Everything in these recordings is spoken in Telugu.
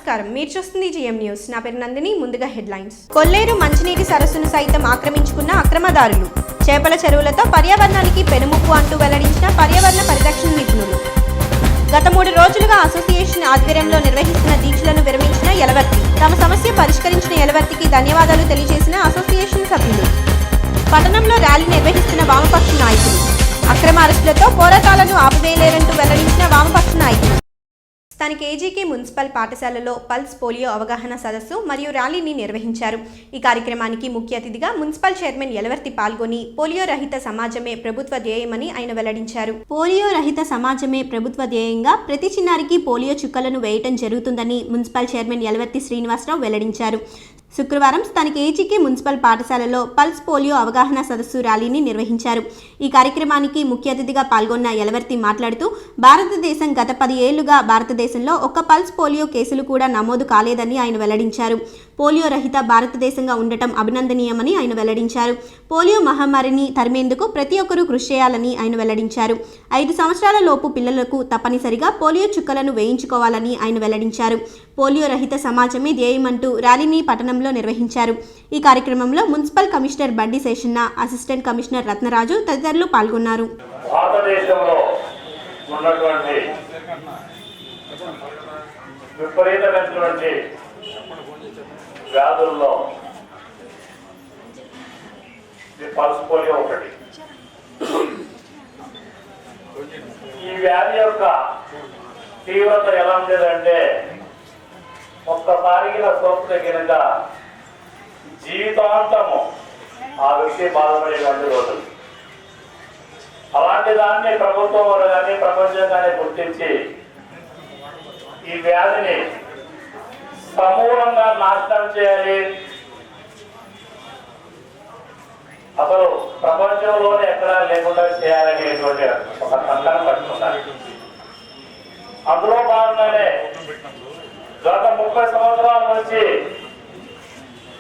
నమస్కారం, మీరు చూస్తుంది జిఎం న్యూస్. నా పేరు నందిని. ముందుగా హెడ్లైన్స్. కొల్లేరు మంచినీటి సరస్సును సైతం ఆక్రమించుకున్న అక్రమదారులు, చేపల చెరువులతో పర్యావరణానికి పెనుముప్పు అంటూ వెల్లడించిన పర్యావరణ పరిరక్షణ నిపుణులు. గత 3 రోజులుగా అసోసియేషన్ ఆధ్వర్యంలో నిర్వహిస్తున్న దీక్షలను విరమించిన యలవర్తి, తమ సమస్య పరిష్కరించిన యలవర్తికి ధన్యవాదాలు తెలియజేసిన అసోసియేషన్ సభ్యులు. పట్టణంలో ర్యాలీ నిర్వహిస్తున్న వామపక్ష నాయకులు, అక్రమ అరెస్టులతో పోరాటాలను ఆపివేయలేరంటూ వెల్లడించిన వామపక్ష నాయకులు. స్థానిక ఏజీకే మున్సిపల్ పాఠశాలలో పల్స్ పోలియో అవగాహన సదస్సు మరియు ర్యాలీని నిర్వహించారు. ఈ కార్యక్రమానికి ముఖ్య అతిథిగా మున్సిపల్ చైర్మన్ యలవర్తి పాల్గొని పోలియో రహిత సమాజమే ప్రభుత్వ ధ్యేయమని ఆయన వెల్లడించారు. పోలియో రహిత సమాజమే ప్రభుత్వ ధ్యేయంగా ప్రతి చిన్నారికి పోలియో చుక్కలను వేయటం జరుగుతుందని మున్సిపల్ చైర్మన్ యలవర్తి శ్రీనివాసరావు వెల్లడించారు. శుక్రవారం స్థానిక ఏజీకే మున్సిపల్ పాఠశాలలో పల్స్ పోలియో అవగాహన సదస్సు ర్యాలీని నిర్వహించారు. ఈ కార్యక్రమానికి ముఖ్య అతిథిగా పాల్గొన్న యలవర్తి మాట్లాడుతూ, భారతదేశం గత 10 ఏళ్లుగా భారతదేశంలో ఒక్క పల్స్ పోలియో కేసులు కూడా నమోదు కాలేదని ఆయన వెల్లడించారు. పోలియో రహిత భారతదేశంగా ఉండటం అభినందనీయమని ఆయన వెల్లడించారు. పోలియో మహమ్మారిని తరిమేందుకు ప్రతి ఒక్కరూ కృషి చేయాలని ఆయన వెల్లడించారు. 5 సంవత్సరాల లోపు పిల్లలకు తప్పనిసరిగా పోలియో చుక్కలను వేయించుకోవాలని ఆయన వెల్లడించారు. పోలియో రహిత సమాజమే ధ్యేయమంటూ ర్యాలీని పట్టణంలో నిర్వహించారు. ఈ కార్యక్రమంలో municipal commissioner Bandi Seshanna, assistant commissioner Ratnaraju తదితరులు పాల్గొన్నారు. భారతదేశంలో ఉన్నటువంటి విపరీతమైనటువంటి వ్యాధుల్లో పల్స్ పోలియో ఒకటి. ఈ వ్యాధి యొక్క తీవ్రత ఎలా ఉండేదంటే, ఒక్కసారికి సోకితే కనుక జీవితాంతము ఆ వ్యక్తి బాధపడేటువంటి రోజులు. అలాంటి దాన్ని ప్రభుత్వం వారు కానీ ప్రపంచం కానీ గుర్తించి ఈ వ్యాధిని సమూలంగా నాశనం చేయాలి, అసలు ప్రపంచంలోనే ఎక్కడా లేకుండా చేయాలనేటువంటి ఒక సంకల్పం పట్టుకున్నారు. అందులో భాగంగానే గత 30 సంవత్సరాల నుంచి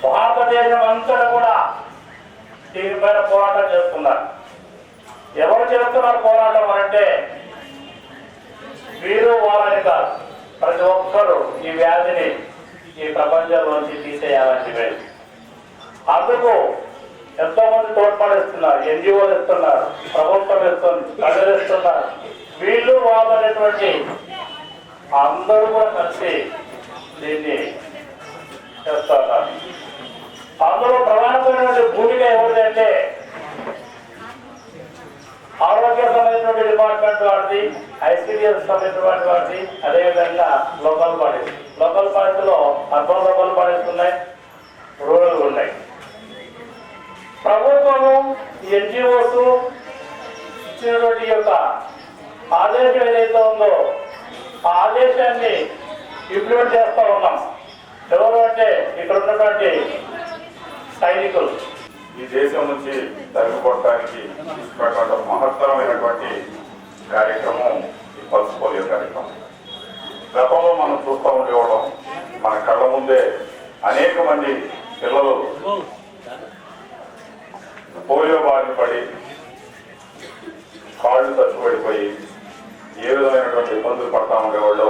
భారతదేశం అంతా కూడా దీనిపైన పోరాటం చేస్తున్నారు. ఎవరు చేస్తున్నారు పోరాటం అంటే, వీరు వాళ్ళని కాదు, ప్రతి ఒక్కరూ ఈ వ్యాధిని ఈ ప్రపంచంలోంచి తీసేయాలని వేరు. అందుకు ఎంతో మంది తోడ్పడిస్తున్నారు. ఎన్జిఓలు ఇస్తున్నారు, ప్రభుత్వం ఇస్తుంది, ప్రజలు ఇస్తున్నారు. వీళ్ళు వాళ్ళనేటువంటి అందరూ కూడా కలిసి దీన్ని చేస్తున్నారు. అందులో ప్రధానమైనటువంటి భూమిక ఎవరిదంటే, ఆరోగ్య సంబంధించిన డిపార్ట్మెంట్ వాడిది, ఐసీడీఎస్ సంబంధించినటువంటి వాడిది, అదేవిధంగా లోకల్ బాడీస్. లోకల్ బాడీస్లో అర్బన్ లోకల్ బాడీస్ ఉన్నాయి, రూరల్ ఉన్నాయి. ప్రభుత్వము ఎన్జిఓస్ ఇచ్చినటువంటి యొక్క ఆదేశం ఏదైతే ఉందో ఆ ఆదేశాన్ని ఇంప్లిమెంట్ చేస్తూ ఉన్నాం. ఎవరు అంటే ఇక్కడ ఉన్నటువంటి సైనికులు. ఈ దేశం నుంచి తరిమికొట్టడానికి తీసుకున్నటువంటి మహత్తరమైనటువంటి కార్యక్రమం ఈ పల్స్ పోలియో కార్యక్రమం. గతంలో మనం చూస్తూ ఉండేవాళ్ళం, మన కళ్ళ ముందే అనేక మంది పిల్లలు పోలియో బారిన పడి కాళ్ళు తచ్చుపడిపోయి ఏ విధమైనటువంటి ఇబ్బందులు పడతా ఉండేవాళ్ళు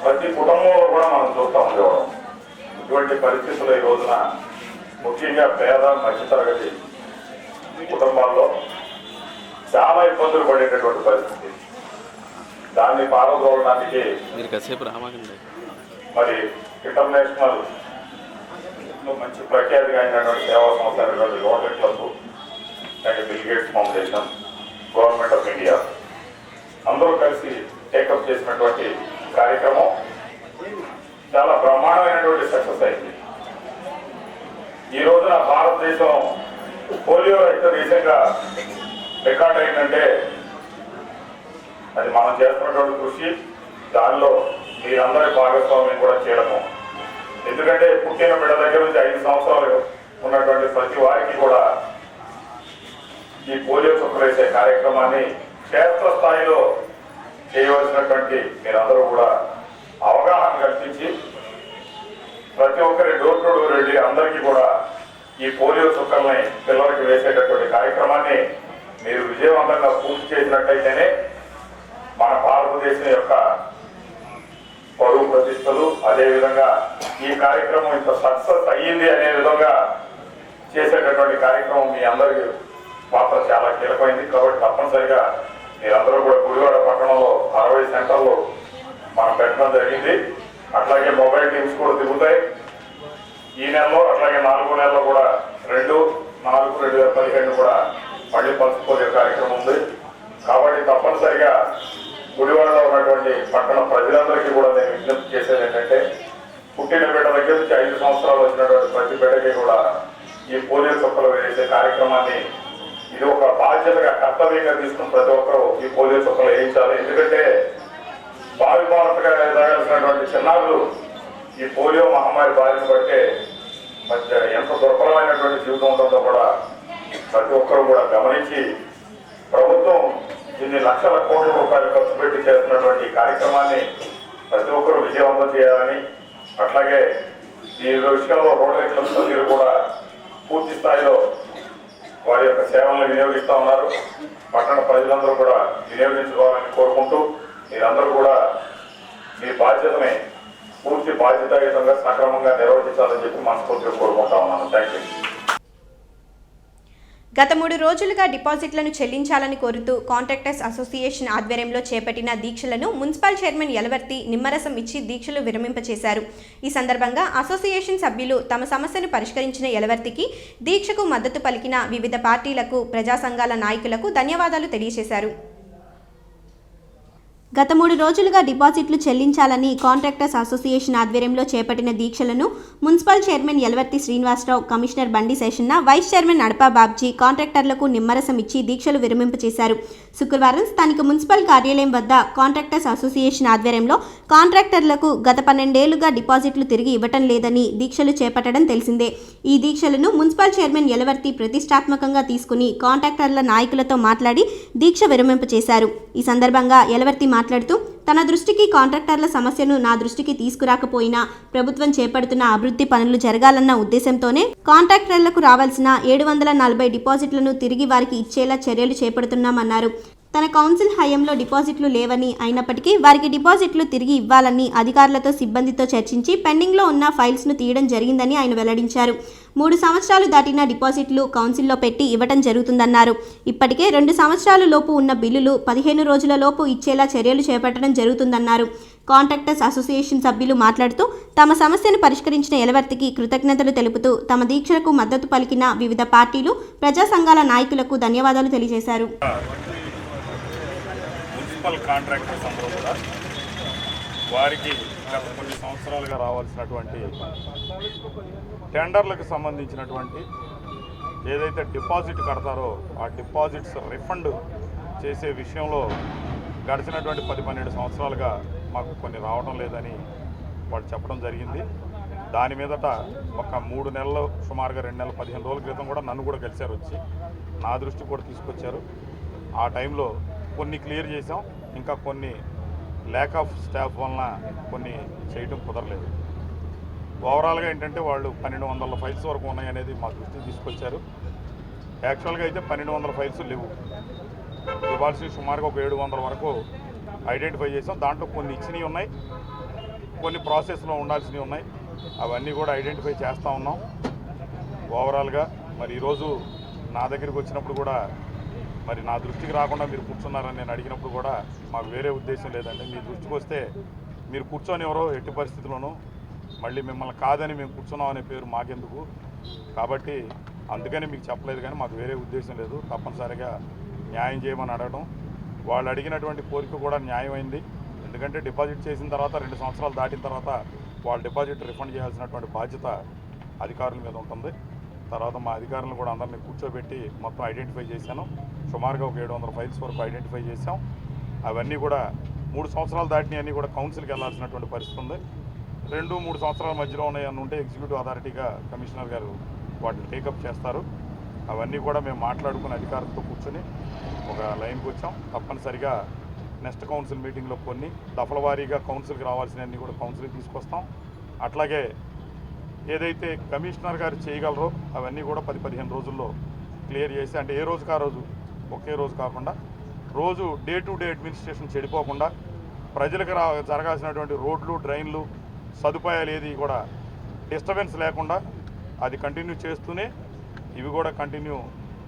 ప్రతి కుటుంబంలో కూడా మనం చూస్తూ ఉండేవాళ్ళం. ఇటువంటి పరిస్థితులు ఈ రోజున ముఖ్యంగా పేద మధ్యతరగతి కుటుంబాల్లో చాలా ఇబ్బందులు పడేటటువంటి పరిస్థితి. దాన్ని పారదోలడానికి మరి ఇంటర్నేషనల్ మంచి ప్రఖ్యాతిగా అయినటువంటి సేవా సంస్థ అయినటువంటి rotary club and bill gates foundation, government of India అందరూ కలిసి టేకప్ చేసినటువంటి కార్యక్రమం చాలా బ్రహ్మాండమైనటువంటి సక్సెస్ అయింది. ఈ రోజున భారతదేశం పోలియో రహిత దేశంగా రికార్డ్ అయిందంటే అది మనం చేస్తున్నటువంటి కృషి, దానిలో మీరందరి భాగస్వామ్యం కూడా చేయడము. ఎందుకంటే పుట్టిన బిడ్డ దగ్గర నుంచి 5 సంవత్సరాలు ఉన్నటువంటి ప్రతి వారికి కూడా ఈ పోలియో చుక్కలు వేసే కార్యక్రమాన్ని క్షేత్ర స్థాయిలో చేయవలసినటువంటి మీరందరూ కూడా అవగాహన కల్పించి ప్రతి ఒక్కరి డోర్ టు డోర్ వెళ్ళి అందరికీ కూడా ఈ పోలియో చుక్కల్ని పిల్లలకి వేసేటటువంటి కార్యక్రమాన్ని మీరు విజయవంతంగా పూర్తి చేసినట్టయితేనే మన భారతదేశం యొక్క పరువు ప్రతిష్టలు, అదేవిధంగా ఈ కార్యక్రమం ఇంత సక్సెస్ అయ్యింది అనే విధంగా చేసేటటువంటి కార్యక్రమం మీ అందరి పాత్ర చాలా కీలకమైంది. కాబట్టి తప్పనిసరిగా మీరందరూ కూడా గుడివాడ పట్టణంలో 60 సెంటర్లు మనం పెట్టడం జరిగింది. అట్లాగే మొబైల్ టీమ్స్ కూడా దిగుతాయి ఈ నెలలో. అట్లాగే 4వ నెలలో కూడా 2/4/2015 కూడా మళ్ళీ పల్స్ పోలియో కార్యక్రమం ఉంది. కాబట్టి తప్పనిసరిగా గుడివాడలో ఉన్నటువంటి పట్టణ ప్రజలందరికీ కూడా నేను విజ్ఞప్తి చేసేది ఏంటంటే, పుట్టిన బిడ్డ దగ్గర నుంచి 5 సంవత్సరాలు వచ్చినటువంటి ప్రతి బిడ్డకి కూడా ఈ పోలియో చుక్కలు వేసే కార్యక్రమాన్ని ఇది ఒక బాధ్యతగా, కర్తవ్యంగా తీసుకుని ప్రతి ఒక్కరూ ఈ పోలియో చుక్కలు వేయించాలి. ఎందుకంటే భావి భారతగా ఎదగాల్సినటువంటి చిన్నారులు ఈ పోలియో మహమ్మారి బారిన పట్టే మధ్య ఎంత దుర్బలమైనటువంటి జీవితం ఉంటుందో కూడా ప్రతి ఒక్కరూ కూడా గమనించి, ప్రభుత్వం ఇన్ని లక్షల కోట్ల రూపాయలు ఖర్చు పెట్టి చేస్తున్నటువంటి ఈ కార్యక్రమాన్ని ప్రతి ఒక్కరూ విజయవంతం చేయాలని, అట్లాగే ఈ విషయంలో రోటరీ క్లబ్ సభ్యులు కూడా పూర్తి స్థాయిలో వారి యొక్క సేవలను వినియోగిస్తూ ఉన్నారు. పట్టణ ప్రజలందరూ కూడా వినియోగించుకోవాలని కోరుకుంటూ, మీరందరూ కూడా మీ బాధ్యతని పూర్తి బాధ్యతాయుతంగా సక్రమంగా నిర్వహించాలని చెప్పి మనస్ఫూర్తిగా కోరుకుంటా ఉన్నాను. Thank you. గత 3 రోజులుగా డిపాజిట్లను చెల్లించాలని కోరుతూ కాంట్రాక్టర్స్ అసోసియేషన్ ఆధ్వర్యంలో చేపట్టిన దీక్షలను మున్సిపల్ చైర్మన్ యలవర్తి నిమ్మరసం ఇచ్చి దీక్షలు విరమింపచేశారు. ఈ సందర్భంగా అసోసియేషన్ సభ్యులు తమ సమస్యను పరిష్కరించిన యలవర్తికి దీక్షకు మద్దతు పలికిన వివిధ పార్టీలకు, ప్రజా సంఘాల నాయకులకు ధన్యవాదాలు తెలియజేశారు. గత 3 రోజులుగా డిపాజిట్లు చెల్లించాలని కాంట్రాక్టర్స్ అసోసియేషన్ ఆధ్వర్యంలో చేపట్టిన దీక్షలను municipal chairman Yalavarthi Srinivasarao, commissioner Bandi Seshanna, vice chairman Nadapa Babji కాంట్రాక్టర్లకు నిమ్మరసం ఇచ్చి దీక్షలు విరమింపచేశారు. శుక్రవారం స్థానిక మున్సిపల్ కార్యాలయం వద్ద కాంట్రాక్టర్స్ అసోసియేషన్ ఆధ్వర్యంలో కాంట్రాక్టర్లకు గత 12 ఏళ్లుగా డిపాజిట్లు తిరిగి ఇవ్వటం లేదని దీక్షలు చేపట్టడం తెలిసిందే. ఈ దీక్షలను మున్సిపల్ చైర్మన్ యలవర్తి ప్రతిష్టాత్మకంగా తీసుకుని కాంట్రాక్టర్ల నాయకులతో మాట్లాడి దీక్ష విరమింపచేశారు. ఈ సందర్భంగా యలవర్తి మాట్లాడుతూ, తన దృష్టికి కాంట్రాక్టర్ల సమస్యను నా దృష్టికి తీసుకురాకపోయినా ప్రభుత్వం చేపడుతున్న అభివృద్ధి పనులు జరగాలన్న ఉద్దేశంతోనే కాంట్రాక్టర్లకు రావాల్సిన 740 డిపాజిట్లను తిరిగి వారికి ఇచ్చేలా చర్యలు చేపడుతున్నామన్నారు. తన కౌన్సిల్ హయాంలో డిపాజిట్లు లేవని, అయినప్పటికీ వారికి డిపాజిట్లు తిరిగి ఇవ్వాలని అధికారులతో, సిబ్బందితో చర్చించి పెండింగ్లో ఉన్న ఫైల్స్ను తీయడం జరిగిందని ఆయన వెల్లడించారు. 3 సంవత్సరాలు దాటిన డిపాజిట్లు కౌన్సిల్లో పెట్టి ఇవ్వటం జరుగుతుందన్నారు. ఇప్పటికే 2 సంవత్సరాల లోపు ఉన్న బిల్లులు 15 రోజుల లోపు ఇచ్చేలా చర్యలు చేపట్టడం జరుగుతుందన్నారు. కాంట్రాక్టర్స్ అసోసియేషన్ సభ్యులు మాట్లాడుతూ, తమ సమస్యను పరిష్కరించిన యలవర్తికి కృతజ్ఞతలు తెలుపుతూ తమ దీక్షకు మద్దతు పలికిన వివిధ పార్టీలు, ప్రజా సంఘాల నాయకులకు ధన్యవాదాలు తెలియజేశారు. మున్సిపల్ కాంట్రాక్టర్స్ అందరూ కూడా వారికి గత కొన్ని సంవత్సరాలుగా రావాల్సినటువంటి టెండర్లకు సంబంధించినటువంటి ఏదైతే డిపాజిట్ కడతారో ఆ డిపాజిట్స్ రిఫండ్ చేసే విషయంలో గడిచినటువంటి 10-12 సంవత్సరాలుగా మాకు కొన్ని రావడం లేదని వాళ్ళు చెప్పడం జరిగింది. దాని మీదట ఒక 3 నెలలు, సుమారుగా 2 నెలలు 15 రోజుల క్రితం కూడా నన్ను కూడా కలిశారు, వచ్చి నా దృష్టికి కూడా తీసుకొచ్చారు. ఆ టైంలో కొన్ని క్లియర్ చేసాం, ఇంకా కొన్ని ల్యాక్ ఆఫ్ స్టాఫ్ వలన కొన్ని చేయడం కుదరలేదు. ఓవరాల్గా ఏంటంటే వాళ్ళు 1200 ఫైల్స్ వరకు ఉన్నాయనేది మా దృష్టికి తీసుకొచ్చారు. యాక్చువల్గా అయితే 1200 ఫైల్స్ లేవు, ఇవ్వాల్సి సుమారుగా ఒక 700 వరకు ఐడెంటిఫై చేసాం. దాంట్లో కొన్ని ఇచ్చినవి ఉన్నాయి, కొన్ని ప్రాసెస్లో ఉండాల్సినవి ఉన్నాయి. అవన్నీ కూడా ఐడెంటిఫై చేస్తూ ఉన్నాం. ఓవరాల్గా మరి ఈరోజు నా దగ్గరికి వచ్చినప్పుడు కూడా మరి నా దృష్టికి రాకుండా మీరు కూర్చున్నారని నేను అడిగినప్పుడు కూడా మాకు వేరే ఉద్దేశం లేదండి, మీ దృష్టికి వస్తే మీరు కూర్చొని ఎవరో ఎట్టి పరిస్థితుల్లోనూ మళ్ళీ మిమ్మల్ని కాదని మేము కూర్చున్నాం అనే పేరు మాకెందుకు, కాబట్టి అందుకని మీకు చెప్పలేదు, కానీ మాకు వేరే ఉద్దేశం లేదు. తప్పనిసరిగా న్యాయం చేయమని అడగడం, వాళ్ళు అడిగినటువంటి కోరిక కూడా న్యాయమైంది. ఎందుకంటే డిపాజిట్ చేసిన తర్వాత 2 సంవత్సరాలు దాటిన తర్వాత వాళ్ళు డిపాజిట్ రిఫండ్ చేయాల్సినటువంటి బాధ్యత అధికారుల మీద ఉంటుంది. తర్వాత మా అధికారులను కూడా అందరినీ కూర్చోబెట్టి మొత్తం ఐడెంటిఫై చేశాను. సుమారుగా ఒక 700 ఫైల్స్ వరకు ఐడెంటిఫై చేశాం. అవన్నీ కూడా 3 సంవత్సరాలు దాటినవి అన్నీ కూడా కౌన్సిల్కి వెళ్ళాల్సినటువంటి పరిస్థితి ఉంది. 2-3 సంవత్సరాల మధ్యలో ఉన్నాయని ఉంటే ఎగ్జిక్యూటివ్ అథారిటీగా కమిషనర్ గారు వాటిని టేకప్ చేస్తారు. అవన్నీ కూడా మేము మాట్లాడుకుని అధికారులతో కూర్చొని ఒక లైన్కి వచ్చాం. తప్పనిసరిగా నెక్స్ట్ కౌన్సిల్ మీటింగ్లో కొన్ని దఫల వారీగా కౌన్సిల్కి రావాల్సినవన్నీ కూడా కౌన్సిల్కి తీసుకొస్తాం. అట్లాగే ఏదైతే కమిషనర్ గారు చేయగలరో అవన్నీ కూడా 10-15 రోజుల్లో క్లియర్ చేసి, అంటే ఏ రోజుకి ఆ రోజు ఒకే రోజు కాకుండా రోజు డే టు డే అడ్మినిస్ట్రేషన్ చెడిపోకుండా ప్రజలకు జరగాల్సినటువంటి రోడ్లు, డ్రైన్లు, సదుపాయాలు ఏది కూడా డిస్టర్బెన్స్ లేకుండా అది కంటిన్యూ చేస్తూనే ఇవి కూడా కంటిన్యూ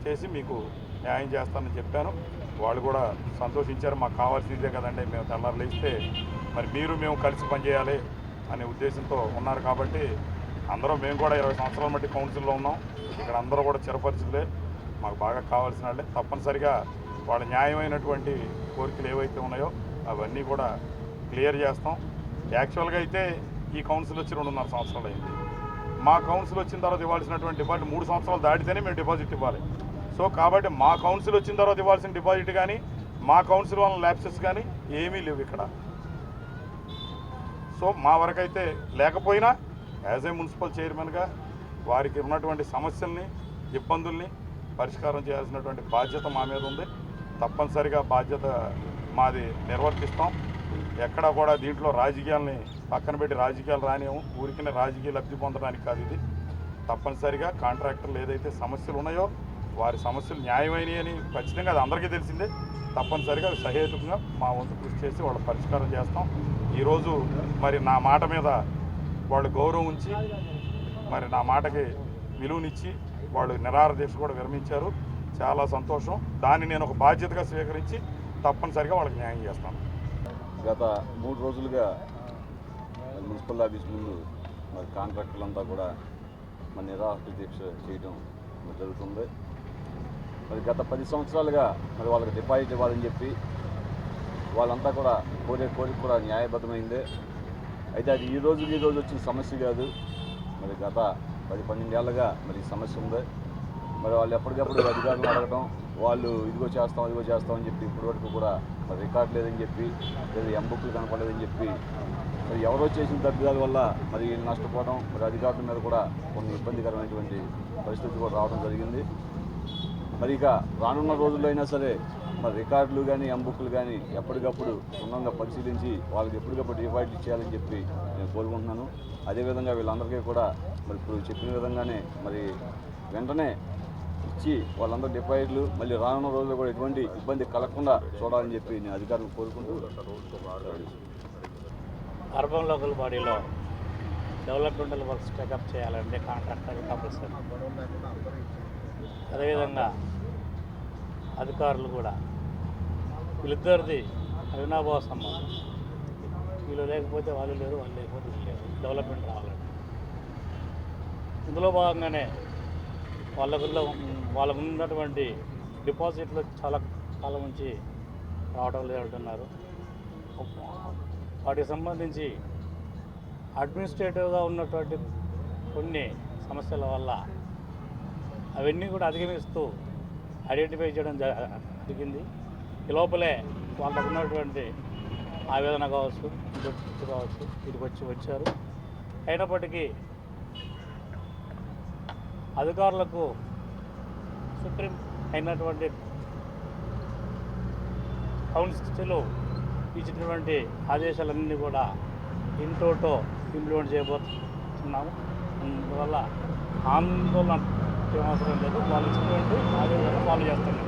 చేసి మీకు న్యాయం చేస్తానని చెప్పాను. వాళ్ళు కూడా సంతోషించారు. మాకు కావాల్సిందే కదండి, మేము తెల్లారు లేస్తే మరి మేము కలిసి పనిచేయాలి అనే ఉద్దేశంతో ఉన్నారు. కాబట్టి అందరూ మేము కూడా 20 సంవత్సరాల మట్టి కౌన్సిల్లో ఉన్నాం. ఇక్కడ అందరూ కూడా చిరపరిచితులే, మాకు బాగా కావాల్సిన వాళ్ళే. తప్పనిసరిగా వాళ్ళ న్యాయమైనటువంటి కోరికలు ఏవైతే ఉన్నాయో అవన్నీ కూడా క్లియర్ చేస్తాం. యాక్చువల్గా అయితే ఈ కౌన్సిల్ వచ్చి 2.5 సంవత్సరాలు అయింది. మా కౌన్సిల్ వచ్చిన తర్వాత ఇవ్వాల్సినటువంటి డిపాజిట్ 3 సంవత్సరాలు దాటితేనే మేము డిపాజిట్ ఇవ్వాలి. సో కాబట్టి మా కౌన్సిల్ వచ్చిన తర్వాత ఇవ్వాల్సిన డిపాజిట్ కానీ మా కౌన్సిల్ వల్ల ల్యాప్సెస్ కానీ ఏమీ లేవు ఇక్కడ. సో మా వరకైతే లేకపోయినా యాజ్ ఏ మున్సిపల్ చైర్మన్గా వారికి ఉన్నటువంటి సమస్యల్ని, ఇబ్బందుల్ని పరిష్కారం చేయాల్సినటువంటి బాధ్యత మా మీద ఉంది. తప్పనిసరిగా బాధ్యత మాది నిర్వర్తిస్తాం. ఎక్కడా కూడా దీంట్లో రాజకీయాలని పక్కన పెట్టి రాజకీయాలు రానివ్వం. ఊరికనే రాజకీయ లబ్ధి పొందడానికి కాదు ఇది. తప్పనిసరిగా కాంట్రాక్టర్లు ఏదైతే సమస్యలు ఉన్నాయో వారి సమస్యలు న్యాయమైనవి అని ఖచ్చితంగా అది అందరికీ తెలిసిందే. తప్పనిసరిగా సహేతుకంగా మా వంతు కృషి చేసి వాళ్ళ పరిష్కారం చేస్తాం. ఈరోజు మరి నా మాట మీద వాళ్ళు గౌరవం ఉంచి మరి నా మాటకి విలువనిచ్చి వాళ్ళు నిరాహార దీక్ష కూడా విరమించారు. చాలా సంతోషం. దాన్ని నేను ఒక బాధ్యతగా స్వీకరించి తప్పనిసరిగా వాళ్ళకి న్యాయం చేస్తాను. గత 3 రోజులుగా మున్సిపల్ ఆఫీస్ ముందు మరి కాంట్రాక్టర్లంతా కూడా మరి నిరాహార దీక్ష చేయడం జరుగుతుంది. మరి గత 10 సంవత్సరాలుగా మరి వాళ్ళకి డిపాజిట్ ఇవ్వాలని చెప్పి వాళ్ళంతా కూడా కోరిక కూడా న్యాయబద్ధమైందే. అయితే అది ఈ రోజు వచ్చిన సమస్య కాదు. మరి గత 10-12 ఏళ్ళగా మరి ఈ సమస్య ఉంది. మరి వాళ్ళు ఎప్పటికప్పుడు అధికారులను అడగడం, వాళ్ళు ఇదిగో చేస్తాం అని చెప్పి ఇప్పటివరకు కూడా మరి రికార్డు లేదని చెప్పి, లేదా ఎంబుక్లు కనపడలేదని చెప్పి మరి ఎవరో చేసిన తప్పిదాల వల్ల మరి నష్టపోవడం, మరి అధికారుల మీద కూడా కొన్ని ఇబ్బందికరమైనటువంటి పరిస్థితి కూడా రావడం జరిగింది. మరి ఇక రానున్న రోజుల్లో అయినా సరే మరి రికార్డులు కానీ ఎంబుక్లు కానీ ఎప్పటికప్పుడు క్షుణ్ణంగా పరిశీలించి వాళ్ళకి ఎప్పటికప్పుడు డిపాజిట్ ఇచ్చేయాలని చెప్పి నేను కోరుకుంటున్నాను. అదేవిధంగా వీళ్ళందరికీ కూడా మరి ఇప్పుడు చెప్పిన విధంగానే మరి వెంటనే ఇచ్చి వాళ్ళందరూ డిపాజిట్లు మళ్ళీ రానున్న రోజుల్లో కూడా ఎటువంటి ఇబ్బంది కలగకుండా చూడాలని చెప్పి నేను అధికారులను కోరుకుంటూ అర్బన్ లోకల్ బాడీలో డెవలప్మెంటల్ వర్క్స్ టేకప్ చేయాలంటే కాంట్రాక్టర్ కంపల్సరీ. అదేవిధంగా అధికారులు కూడా వీళ్ళిద్దరిది అవినాభావ సంబంధం. వీళ్ళు లేకపోతే వాళ్ళు లేరు, వాళ్ళు లేకపోతే వీళ్ళు లేరు. డెవలప్మెంట్ రావాలంటే ఇందులో భాగంగానే వాళ్ళకు ఉన్నటువంటి డిపాజిట్లు చాలా కాలం నుంచి రావడం లేదంటున్నారు. వాటికి సంబంధించి అడ్మినిస్ట్రేటివ్గా ఉన్నటువంటి కొన్ని సమస్యల వల్ల అవన్నీ కూడా అధిగమిస్తూ ఐడెంటిఫై చేయడం జరిగింది. ఈ లోపలే వాళ్ళకు ఉన్నటువంటి ఆవేదన కావచ్చు, గుర్తు కావచ్చు, వీటికి వచ్చారు. అయినప్పటికీ అధికారులకు సుప్రీం అయినటువంటి కౌన్సిల్ ఇచ్చినటువంటి ఆదేశాలన్నీ కూడా ఇంటోటో ఇంప్లిమెంట్ చేయబోతున్నాము. అందువల్ల ఆందోళన అవసరం లేదు. వాళ్ళు ఇచ్చినటువంటి ఆదేశాలను ఫాలో చేస్తున్నాం.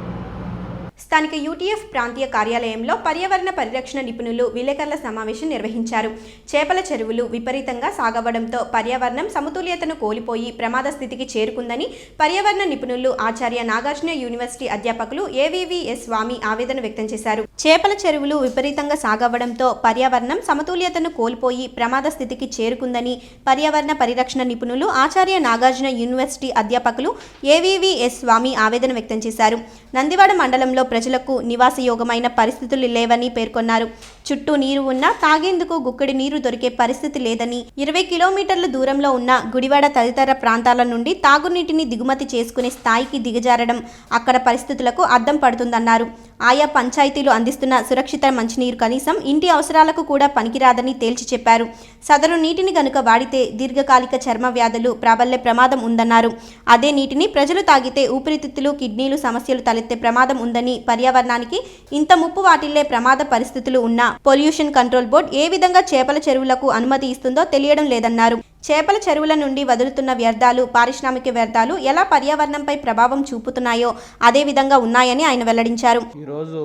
స్థానిక యూటీఎఫ్ ప్రాంతీయ కార్యాలయంలో పర్యావరణ పరిరక్షణ నిపుణులు విలేకరుల సమావేశం నిర్వహించారు. చేపల చెరువులు విపరీతంగా సాగవడంతో పర్యావరణం సమతుల్యతను కోల్పోయి ప్రమాద స్థితికి చేరుకుందని పర్యావరణ నిపుణులు ఆచార్య నాగార్జున యూనివర్సిటీ అధ్యాపకులు ఏవీవీఎస్ స్వామి ఆవేదన వ్యక్తం చేశారు. చేపల చెరువులు విపరీతంగా సాగవడంతో పర్యావరణం సమతుల్యతను కోల్పోయి ప్రమాద స్థితికి చేరుకుందని పర్యావరణ పరిరక్షణ నిపుణులు ఆచార్య నాగార్జున యూనివర్సిటీ అధ్యాపకులు ఏవీవీఎస్ స్వామి ఆవేదన వ్యక్తం చేశారు. నందివాడ మండలంలో ప్రజలకు నివాసయోగమైన పరిస్థితులు లేవని పేర్కొన్నారు. చుట్టూ నీరు ఉన్నా తాగేందుకు గుక్కడి నీరు దొరికే పరిస్థితి లేదని, 20 కిలోమీటర్ల దూరంలో ఉన్న గుడివాడ తదితర ప్రాంతాల నుండి తాగునీటిని దిగుమతి చేసుకునే స్థాయికి దిగజారడం అక్కడ పరిస్థితులకు అద్దం పడుతుందన్నారు. ఆయా పంచాయతీలు అందిస్తున్న సురక్షిత మంచినీరు కనీసం ఇంటి అవసరాలకు కూడా పనికిరాదని తేల్చి చెప్పారు. సదరు నీటిని గనుక వాడితే దీర్ఘకాలిక చర్మ వ్యాధులు ప్రబలే ప్రమాదం ఉందన్నారు. అదే నీటిని ప్రజలు తాగితే ఊపిరితిత్తులు, కిడ్నీలు సమస్యలు తలెత్తే ప్రమాదం ఉందని, పర్యావరణానికి ఇంత ముప్పు వాటిల్లే ప్రమాద పరిస్థితులు ఉన్నా పొల్యూషన్ కంట్రోల్ బోర్డు ఏ విధంగా చేపల చెరువులకు అనుమతి ఇస్తుందో తెలియడం లేదన్నారు. చేపల చెరువుల నుండి వదులుతున్న వ్యర్థాలు, పారిశ్రామిక వ్యర్థాలు ఎలా పర్యావరణంపై ప్రభావం చూపుతున్నాయో అదే విధంగా ఉన్నాయని ఆయన వెల్లడించారు. ఈరోజు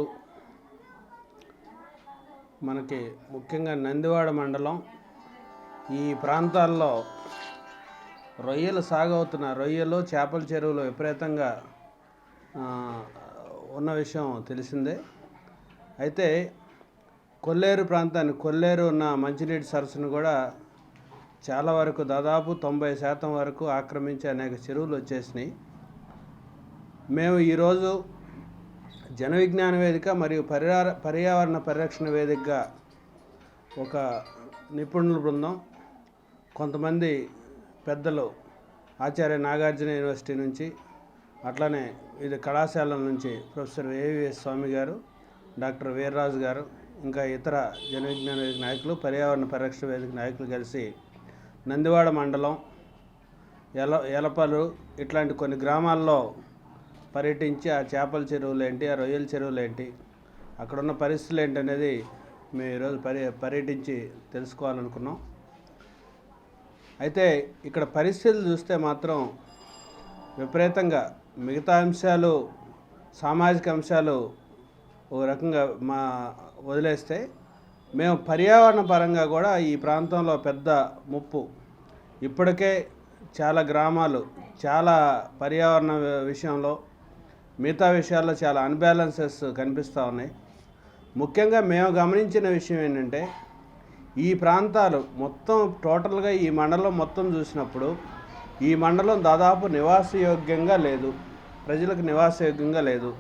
మనకి ముఖ్యంగా నందివాడ మండలం ఈ ప్రాంతాల్లో రొయ్యలు సాగవుతున్న రొయ్యలు చేపల చెరువులు విపరీతంగా ఉన్న విషయం తెలిసిందే. అయితే కొల్లేరు ప్రాంతాన్ని కొల్లేరు ఉన్న మంచినీటి సరస్సును కూడా చాలా వరకు దాదాపు 90% వరకు ఆక్రమించి అనేక చెరువులు వచ్చేసినాయి. మేము ఈరోజు జన విజ్ఞాన వేదిక మరియు పర్యావరణ పరిరక్షణ వేదికగా ఒక నిపుణుల బృందం, కొంతమంది పెద్దలు ఆచార్య నాగార్జున యూనివర్సిటీ నుంచి, అట్లానే ఇది కళాశాలల నుంచి ప్రొఫెసర్ ఏవిఎస్ స్వామి గారు, డాక్టర్ వీర్రాజు గారు, ఇంకా ఇతర జన విజ్ఞాన వేదిక నాయకులు, పర్యావరణ పరిరక్షణ వేదిక నాయకులు కలిసి నందివాడ మండలం ఎలపలు ఇట్లాంటి కొన్ని గ్రామాల్లో పర్యటించి ఆ చేపల చెరువులు ఏంటి, ఆ రొయ్యల చెరువులు ఏంటి, అక్కడున్న పరిస్థితులు ఏంటి అనేది మేము ఈరోజు పర్యటించి తెలుసుకోవాలనుకున్నాం. అయితే ఇక్కడ పరిస్థితులు చూస్తే మాత్రం విపరీతంగా మిగతా అంశాలు, సామాజిక అంశాలు ఓ రకంగా వదిలేస్తే మేము పర్యావరణ పరంగా కూడా ఈ ప్రాంతంలో పెద్ద ముప్పు. ఇప్పటికే చాలా గ్రామాలు చాలా పర్యావరణ విషయంలో, మిగతా విషయాల్లో చాలా అన్బ్యాలెన్సెస్ కనిపిస్తూ ఉన్నాయి. ముఖ్యంగా మేము గమనించిన విషయం ఏంటంటే, ఈ ప్రాంతాలు మొత్తం టోటల్గా ఈ మండలం మొత్తం చూసినప్పుడు ఈ మండలం దాదాపు నివాసయోగ్యంగా లేదు, ప్రజలకు నివాసయోగ్యంగా లేదు.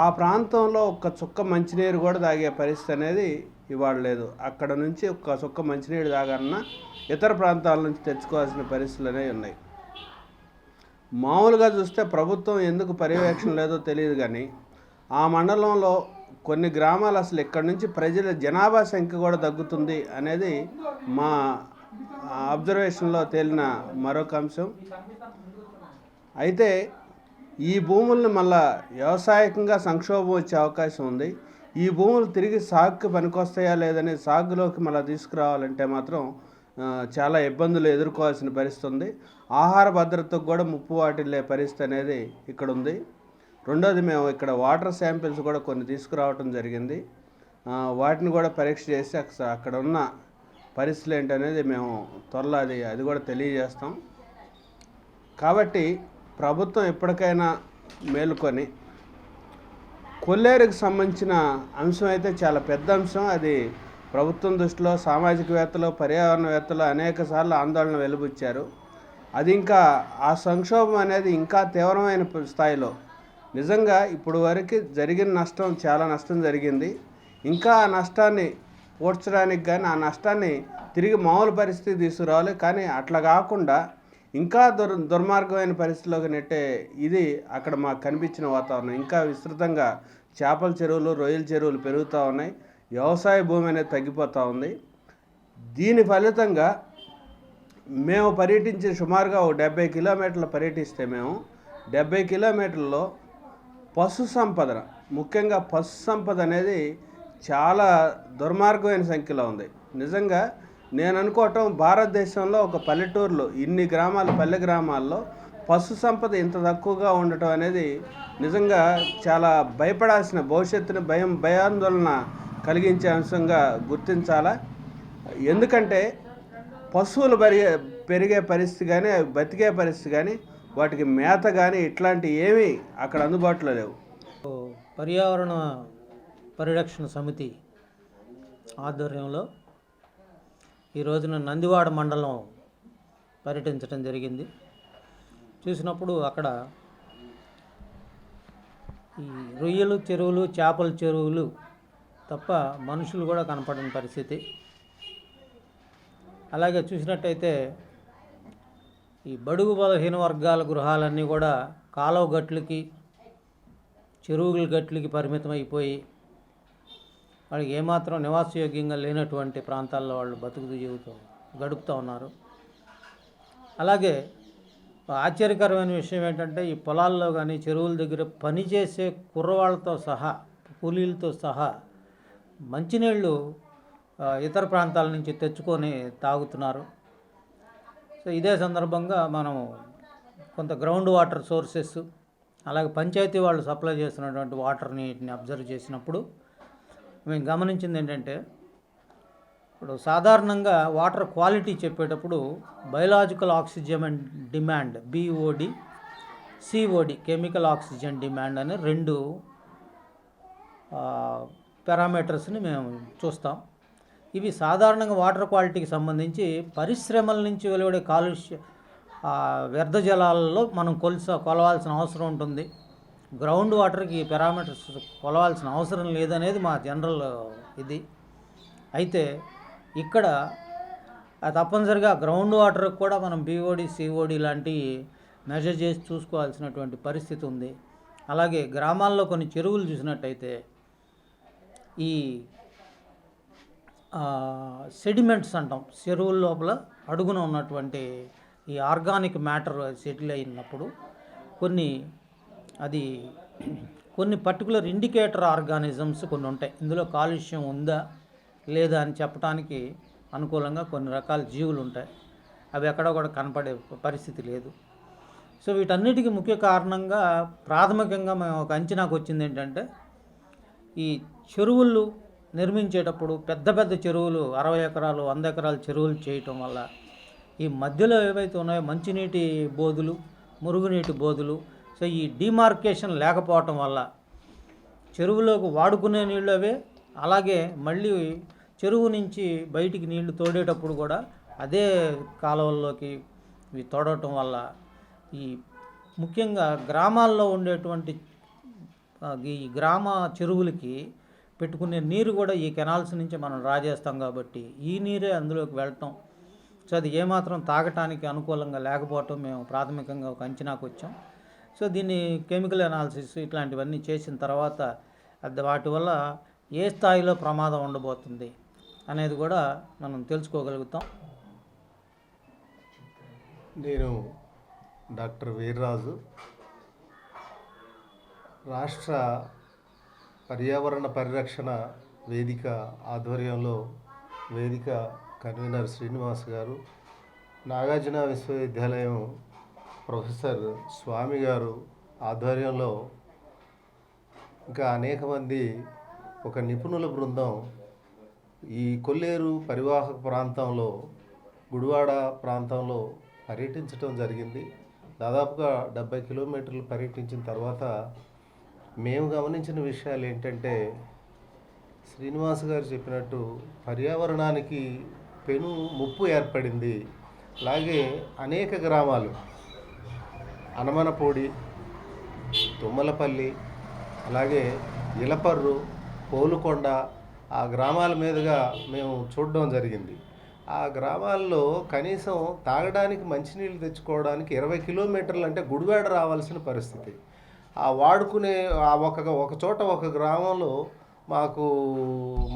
ఆ ప్రాంతంలో ఒక్క చుక్క మంచినీరు కూడా తాగే పరిస్థితి అనేది ఇవాళ లేదు. అక్కడ నుంచి ఒక్క చుక్క మంచినీరు తాగన్నా ఇతర ప్రాంతాల నుంచి తెచ్చుకోవాల్సిన పరిస్థితులు అనేవి ఉన్నాయి. మామూలుగా చూస్తే ప్రభుత్వం ఎందుకు పర్యవేక్షణ లేదో తెలియదు, కానీ ఆ మండలంలో కొన్ని గ్రామాలు అసలు ఇక్కడ నుంచి ప్రజల జనాభా సంఖ్య కూడా తగ్గుతుంది అనేది మా అబ్జర్వేషన్లో తేలిన మరొక అంశం. అయితే ఈ భూములను మళ్ళా వ్యవసాయకంగా సంక్షోభం వచ్చే అవకాశం ఉంది. ఈ భూములు తిరిగి సాగుకి పనికొస్తాయా లేదని సాగులోకి మళ్ళీ తీసుకురావాలంటే మాత్రం చాలా ఇబ్బందులు ఎదుర్కోవాల్సిన పరిస్థితి ఉంది. ఆహార భద్రతకు కూడా ముప్పు వాటిల్లే పరిస్థితి అనేది ఇక్కడ ఉంది. రెండోది, మేము ఇక్కడ వాటర్ శాంపిల్స్ కూడా కొన్ని తీసుకురావటం జరిగింది. వాటిని కూడా పరీక్ష చేసి అక్కడ ఉన్న పరిస్థితులు ఏంటనేది మేము త్వరలో అది కూడా తెలియజేస్తాం. కాబట్టి ప్రభుత్వం ఎప్పటికైనా మేలుకొని కొల్లేరుకు సంబంధించిన అంశం అయితే చాలా పెద్ద అంశం. అది ప్రభుత్వం దృష్టిలో సామాజికవేత్తలు, పర్యావరణవేత్తలు అనేక సార్లు ఆందోళన వెలుబుచ్చారు. అది ఇంకా ఆ సంక్షోభం అనేది ఇంకా తీవ్రమైన స్థాయిలో, నిజంగా ఇప్పుడు వరకు జరిగిన నష్టం చాలా నష్టం జరిగింది. ఇంకా ఆ నష్టాన్ని పూడ్చడానికి కానీ ఆ నష్టాన్ని తిరిగి మామూలు పరిస్థితి తీసుకురావాలి. కానీ అట్లా కాకుండా ఇంకా దుర్మార్గమైన పరిస్థితిలోకి నెట్టే ఇది అక్కడ మాకు కనిపించిన వాతావరణం. ఇంకా విస్తృతంగా చేపల చెరువులు, రొయ్యల చెరువులు పెరుగుతూ ఉన్నాయి. వ్యవసాయ భూమి అనేది తగ్గిపోతూ ఉంది. దీని ఫలితంగా మేము పర్యటించిన సుమారుగా 70 కిలోమీటర్లు పర్యటిస్తే మేము 70 కిలోమీటర్లలో పశు సంపద, ముఖ్యంగా పశు సంపద అనేది చాలా దుర్మార్గమైన సంఖ్యలో ఉంది. నిజంగా నేను అనుకోవటం, భారతదేశంలో ఒక పల్లెటూరులో ఇన్ని గ్రామాలు, పల్లె గ్రామాల్లో పశు సంపద ఇంత తక్కువగా ఉండటం అనేది నిజంగా చాలా భయపడాల్సిన, భవిష్యత్తుని భయాందోళన కలిగించే అంశంగా గుర్తించాలా. ఎందుకంటే పశువులు పెరిగే పరిస్థితి కానీ, అవి బతికే పరిస్థితి కానీ, వాటికి మేత కానీ ఇట్లాంటి ఏమీ అక్కడ అందుబాటులో లేవు. పర్యావరణ పరిరక్షణ సమితి ఆధ్వర్యంలో ఈ రోజున నందివాడ మండలం పర్యటించడం జరిగింది. చూసినప్పుడు అక్కడ ఈ రొయ్యలు చెరువులు, చేపల చెరువులు తప్ప మనుషులు కూడా కనపడని పరిస్థితి. అలాగే చూసినట్టయితే ఈ బడుగు బలహీన వర్గాల గృహాలన్నీ కూడా కాలువ గట్లకి, చెరువుల గట్లకి పరిమితం అయిపోయి వాళ్ళకి ఏమాత్రం నివాసయోగ్యంగా లేనటువంటి ప్రాంతాల్లో వాళ్ళు బతుకుతూ జీవితం గడుపుతూ ఉన్నారు. అలాగే ఆశ్చర్యకరమైన విషయం ఏంటంటే, ఈ పొలాల్లో కానీ చెరువుల దగ్గర పనిచేసే కుర్రవాళ్ళతో సహా, కూలీలతో సహా మంచినీళ్ళు ఇతర ప్రాంతాల నుంచి తెచ్చుకొని తాగుతున్నారు. సో ఇదే సందర్భంగా మనం కొంత గ్రౌండ్ వాటర్ సోర్సెస్, అలాగే పంచాయతీ వాళ్ళు సప్లై చేస్తున్నటువంటి వాటర్ నీటిని అబ్జర్వ్ చేసినప్పుడు మేము గమనించింది ఏంటంటే, ఇప్పుడు సాధారణంగా వాటర్ క్వాలిటీ చెప్పేటప్పుడు biological oxygen demand BOD, COD chemical oxygen demand అనే 2 పారామీటర్స్ని మేము చూస్తాం. ఇవి సాధారణంగా వాటర్ క్వాలిటీకి సంబంధించి పరిశ్రమల నుంచి వెలువడే కాలుష్య వ్యర్థ జలాలలో మనం కొలవాల్సిన అవసరం ఉంటుంది. గ్రౌండ్ వాటర్కి పారామీటర్స్ కొలవాల్సిన అవసరం లేదనేది మా జనరల్ ఇది. అయితే ఇక్కడ తప్పనిసరిగా గ్రౌండ్ వాటర్కి కూడా మనం BOD, COD లాంటివి మెజర్ చేసి చూసుకోవాల్సినటువంటి పరిస్థితి ఉంది. అలాగే గ్రామాల్లో కొన్ని చెరువులు చూసినట్టయితే ఈ సెడిమెంట్స్ అంటాం, చెరువుల లోపల అడుగున ఉన్నటువంటి ఈ ఆర్గానిక్ మ్యాటర్ సెటిల్ అయినప్పుడు కొన్ని పర్టికులర్ ఇండికేటర్ ఆర్గానిజమ్స్ కొన్ని ఉంటాయి. ఇందులో కాలుష్యం ఉందా లేదా అని చెప్పడానికి అనుకూలంగా కొన్ని రకాల జీవులు ఉంటాయి. అవి ఎక్కడ కూడా కనపడే పరిస్థితి లేదు. సో వీటన్నిటికీ ముఖ్య కారణంగా ప్రాథమికంగా మేము ఒక అంచనాకు వచ్చింది ఏంటంటే, ఈ చెరువులు నిర్మించేటప్పుడు పెద్ద పెద్ద చెరువులు 60 ఎకరాలు 100 ఎకరాల చెరువులు చేయటం వల్ల ఈ మధ్యలో ఏవైతే ఉన్నాయో మంచినీటి బోధులు, మురుగునీటి బోధులు, సో ఈ డిమార్కేషన్ లేకపోవటం వల్ల చెరువులోకి వాడుకునే నీళ్ళు అవే, అలాగే మళ్ళీ చెరువు నుంచి బయటికి నీళ్లు తోడేటప్పుడు కూడా అదే కాలువల్లోకి ఇవి తోడటం వల్ల ఈ ముఖ్యంగా గ్రామాల్లో ఉండేటువంటి ఈ గ్రామ చెరువులకి పెట్టుకునే నీరు కూడా ఈ కెనాల్స్ నుంచి మనం డ్రా చేస్తాం కాబట్టి ఈ నీరే అందులోకి వెళ్ళటం, సో అది ఏమాత్రం తాగటానికి అనుకూలంగా లేకపోవటం మేము ప్రాథమికంగా ఒక అంచనాకు వచ్చాం. సో దీన్ని కెమికల్ అనాలిసిస్ ఇట్లాంటివన్నీ చేసిన తర్వాత వాటి వల్ల ఏ స్థాయిలో ప్రమాదం ఉండబోతుంది అనేది కూడా మనం తెలుసుకోగలుగుతాం. నేను డాక్టర్ వీర్రాజు, రాష్ట్ర పర్యావరణ పరిరక్షణ వేదిక ఆధ్వర్యంలో వేదిక కన్వీనర్ శ్రీనివాస్ గారు, నాగార్జున విశ్వవిద్యాలయం ప్రొఫెసర్ స్వామి గారు ఆధ్వర్యంలో ఇంకా అనేక మంది ఒక నిపుణుల బృందం ఈ కొల్లేరు పరివాహక ప్రాంతంలో, గుడివాడ ప్రాంతంలో పర్యటించడం జరిగింది. దాదాపుగా 70 కిలోమీటర్లు పర్యటించిన తర్వాత మేము గమనించిన విషయాలు ఏంటంటే, శ్రీనివాస్ గారు చెప్పినట్టు పర్యావరణానికి పెను ముప్పు ఏర్పడింది. అలాగే అనేక గ్రామాలు, అనమనపూడి, తుమ్మలపల్లి, అలాగే ఇలపర్రు, పోలుకొండ, ఆ గ్రామాల మీదుగా మేము చూడడం జరిగింది. ఆ గ్రామాల్లో కనీసం తాగడానికి మంచినీళ్ళు తెచ్చుకోవడానికి 20 కిలోమీటర్లు అంటే గుడివాడ రావాల్సిన పరిస్థితి. ఆ వాడుకునే ఒక చోట ఒక గ్రామంలో మాకు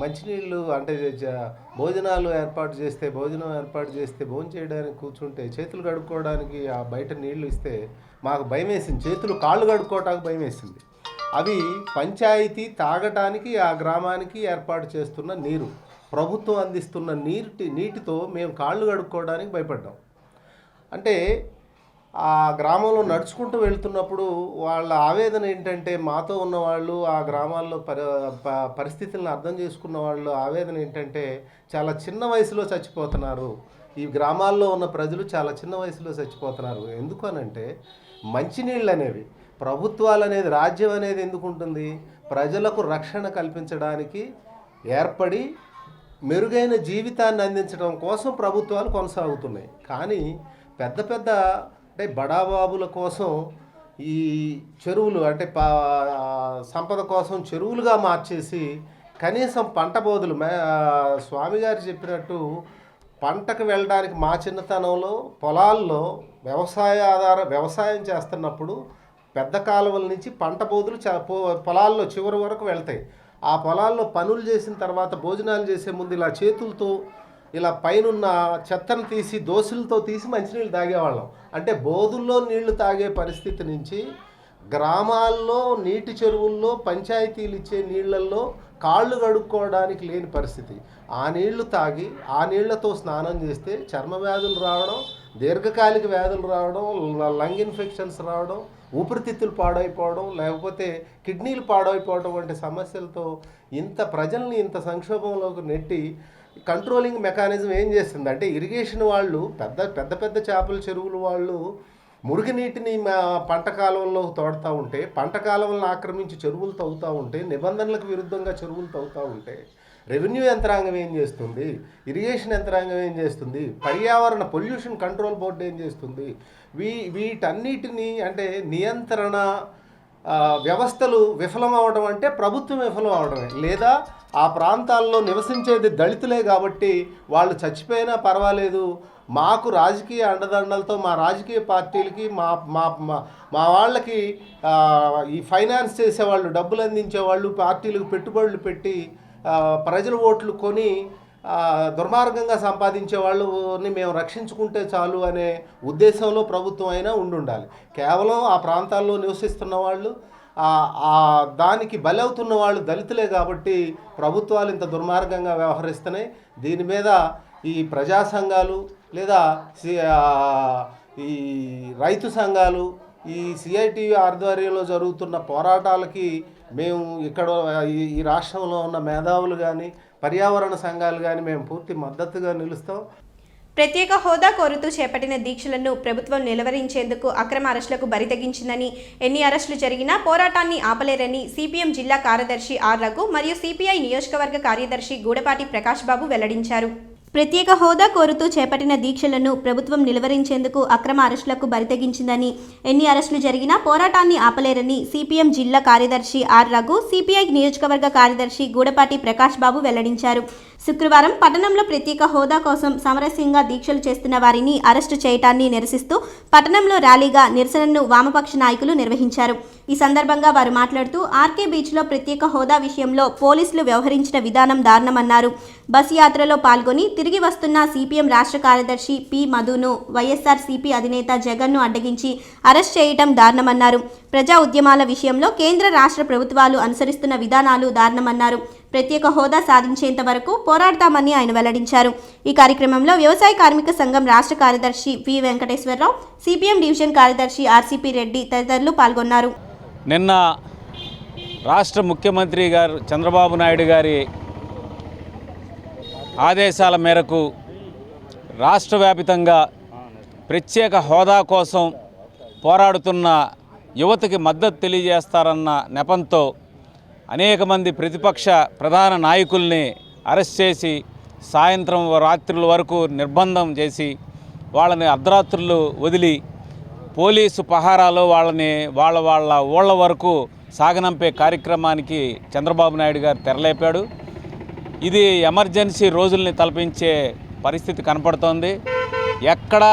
మంచినీళ్ళు అంటే భోజనం ఏర్పాటు చేస్తే భోజనం చేయడానికి కూర్చుంటే చేతులు కడుక్కోవడానికి ఆ బయట నీళ్లు ఇస్తే మాకు భయం వేసింది. చేతులు కాళ్ళు కడుక్కోవటానికి భయం వేసింది. అవి పంచాయతీ తాగటానికి ఆ గ్రామానికి ఏర్పాటు చేస్తున్న నీరు, ప్రభుత్వం అందిస్తున్న నీటితో మేము కాళ్ళు కడుక్కోవడానికి భయపడ్డాం. అంటే ఆ గ్రామంలో నడుచుకుంటూ వెళ్తున్నప్పుడు వాళ్ళ ఆవేదన ఏంటంటే, మాతో ఉన్నవాళ్ళు ఆ గ్రామాల్లో పరిస్థితులను అర్థం చేసుకున్న వాళ్ళు ఆవేదన ఏంటంటే, చాలా చిన్న వయసులో చచ్చిపోతున్నారు, ఈ గ్రామాల్లో ఉన్న ప్రజలు చాలా చిన్న వయసులో చచ్చిపోతున్నారు. ఎందుకు అనంటే, మంచినీళ్ళు అనేవి ప్రభుత్వాలు అనేది, రాజ్యం అనేది ఎందుకు ఉంటుంది? ప్రజలకు రక్షణ కల్పించడానికి ఏర్పడి మెరుగైన జీవితాన్ని అందించడం కోసం ప్రభుత్వాలు కొనసాగుతున్నాయి. కానీ పెద్ద అంటే బడాబాబుల కోసం ఈ చెరువులు అంటే సంపద కోసం చెరువులుగా మార్చేసి కనీసం పంట బోధులు, స్వామి గారు చెప్పినట్టు పంటకు వెళ్ళడానికి మా చిన్నతనంలో పొలాల్లో వ్యవసాయం చేస్తున్నప్పుడు పెద్ద కాలువల నుంచి పంట బోధులు పొలాల్లో చివరి వరకు వెళ్తాయి. ఆ పొలాల్లో పనులు చేసిన తర్వాత భోజనాలు చేసే ముందు ఇలా చేతులతో ఇలా పైనున్న చెత్తను తీసి దోశలతో తీసి మంచినీళ్ళు తాగేవాళ్ళం. అంటే బోధుల్లో నీళ్లు తాగే పరిస్థితి నుంచి గ్రామాల్లో నీటి చెరువుల్లో పంచాయతీలు ఇచ్చే నీళ్లలో కాళ్ళు కడుక్కోవడానికి లేని పరిస్థితి. ఆ నీళ్లు తాగి ఆ నీళ్లతో స్నానం చేస్తే చర్మ వ్యాధులు రావడం, దీర్ఘకాలిక వ్యాధులు రావడం, లంగ్ ఇన్ఫెక్షన్స్ రావడం, ఊపిరితిత్తులు పాడైపోవడం, లేకపోతే కిడ్నీలు పాడైపోవడం వంటి సమస్యలతో ప్రజల్ని ఇంత సంక్షోభంలోకి నెట్టి కంట్రోలింగ్ మెకానిజం ఏం చేస్తుంది అంటే, ఇరిగేషన్ వాళ్ళు పెద్ద చేపల చెరువులు వాళ్ళు మురుగునీటిని పంట కాలువల్లో తోడుతూ ఉంటే, పంట కాలువలను ఆక్రమించి చెరువులు తవ్వుతూ ఉంటే, నిబంధనలకు విరుద్ధంగా చెరువులు తవ్వుతూ ఉంటే రెవెన్యూ యంత్రాంగం ఏం చేస్తుంది, ఇరిగేషన్ యంత్రాంగం ఏం చేస్తుంది, పర్యావరణ పొల్యూషన్ కంట్రోల్ బోర్డు ఏం చేస్తుంది, వీటన్నిటినీ అంటే నియంత్రణ వ్యవస్థలు విఫలం అవడం అంటే ప్రభుత్వం విఫలం అవడమే. లేదా ఆ ప్రాంతాల్లో నివసించేది దళితులే కాబట్టి వాళ్ళు చచ్చిపోయినా పర్వాలేదు, మాకు రాజకీయ అండదండలతో మా రాజకీయ పార్టీలకి మా వాళ్ళకి ఈ ఫైనాన్స్ చేసేవాళ్ళు, డబ్బులు అందించేవాళ్ళు పార్టీలకు పెట్టుబడులు పెట్టి ప్రజల ఓట్లు కొని దుర్మార్గంగా సంపాదించే వాళ్ళని మేము రక్షించుకుంటే చాలు అనే ఉద్దేశంలో ప్రభుత్వం అయినా ఉండాలి. కేవలం ఆ ప్రాంతాల్లో నివసిస్తున్న వాళ్ళు, దానికి బలవుతున్న వాళ్ళు దళితులే కాబట్టి ప్రభుత్వాలు ఇంత దుర్మార్గంగా వ్యవహరిస్తున్నాయి. దీని మీద ఈ ప్రజా సంఘాలు లేదా ఈ రైతు సంఘాలు, ఈ సిఐటియు ఆధ్వర్యంలో జరుగుతున్న పోరాటాలకి మేము ఇక్కడ ఈ రాష్ట్రంలో ఉన్న మేధావులు కానీ పర్యావరణ సంఘాలు కానీ మేము పూర్తి మద్దతుగా నిలుస్తాం. ప్రత్యేక హోదా కోరుతూ చేపట్టిన దీక్షలను ప్రభుత్వం నిలువరించేందుకు అక్రమ అరెస్టులకు బరితెగించిందని, ఎన్ని అరెస్టులు జరిగినా పోరాటాన్ని ఆపలేరని సిపిఎం జిల్లా కార్యదర్శి ఆర్ రఘు మరియు సిపిఐ నియోజకవర్గ కార్యదర్శి గూడపాటి ప్రకాష్ బాబు వెల్లడించారు. ప్రత్యేక హోదా కోరుతూ చేపట్టిన దీక్షలను ప్రభుత్వం నిలువరించేందుకు అక్రమ అరెస్టులకు బరితెగించిందని, ఎన్ని అరెస్టులు జరిగినా పోరాటాన్ని ఆపలేరని సిపిఎం జిల్లా కార్యదర్శి ఆర్ రఘు, సిపిఐ నియోజకవర్గ కార్యదర్శి గూడపాటి ప్రకాష్ బాబు వెల్లడించారు. శుక్రవారం పట్టణంలో ప్రత్యేక హోదా కోసం సమరస్యంగా దీక్షలు చేస్తున్న వారిని అరెస్టు చేయటాన్ని నిరసిస్తూ పట్టణంలో ర్యాలీగా నిరసనను వామపక్ష నాయకులు నిర్వహించారు. ఈ సందర్భంగా వారు మాట్లాడుతూ ఆర్కే బీచ్లో ప్రత్యేక హోదా విషయంలో పోలీసులు వ్యవహరించిన విధానం దారుణమన్నారు. బస్ యాత్రలో పాల్గొని తిరిగి వస్తున్న సిపిఎం రాష్ట్ర కార్యదర్శి పి మధును వైఎస్ఆర్సీపీ అధినేత జగన్ను అడ్డగించి అరెస్ట్ చేయటం దారుణమన్నారు. ప్రజా ఉద్యమాల విషయంలో కేంద్ర రాష్ట్ర ప్రభుత్వాలు అనుసరిస్తున్న విధానాలు దారుణమన్నారు. ప్రత్యేక హోదా సాధించేంత వరకు పోరాడతామని ఆయన వెల్లడించారు. ఈ కార్యక్రమంలో వ్యవసాయ కార్మిక సంఘం రాష్ట్ర కార్యదర్శి వి వెంకటేశ్వరరావు, సిపిఎం డివిజన్ కార్యదర్శి ఆర్సిపి రెడ్డి తదితరులు పాల్గొన్నారు. నిన్న రాష్ట్ర ముఖ్యమంత్రి గారు చంద్రబాబు నాయుడు గారి ఆదేశాల మేరకు రాష్ట్ర వ్యాపితంగా ప్రత్యేక హోదా కోసం పోరాడుతున్న యువతకి మద్దతు తెలియజేస్తారన్న నెపంతో అనేక మంది ప్రతిపక్ష ప్రధాన నాయకుల్ని అరెస్ట్ చేసి సాయంత్రం రాత్రుల వరకు నిర్బంధం చేసి వాళ్ళని అర్ధరాత్రులు వదిలి పోలీసు పహారాలో వాళ్ళని వాళ్ళ ఊళ్ళ వరకు సాగనంపే కార్యక్రమానికి చంద్రబాబు నాయుడు గారు తెరలేపాడు. ఇది ఎమర్జెన్సీ రోజుల్ని తలపించే పరిస్థితి కనపడుతోంది. ఎక్కడ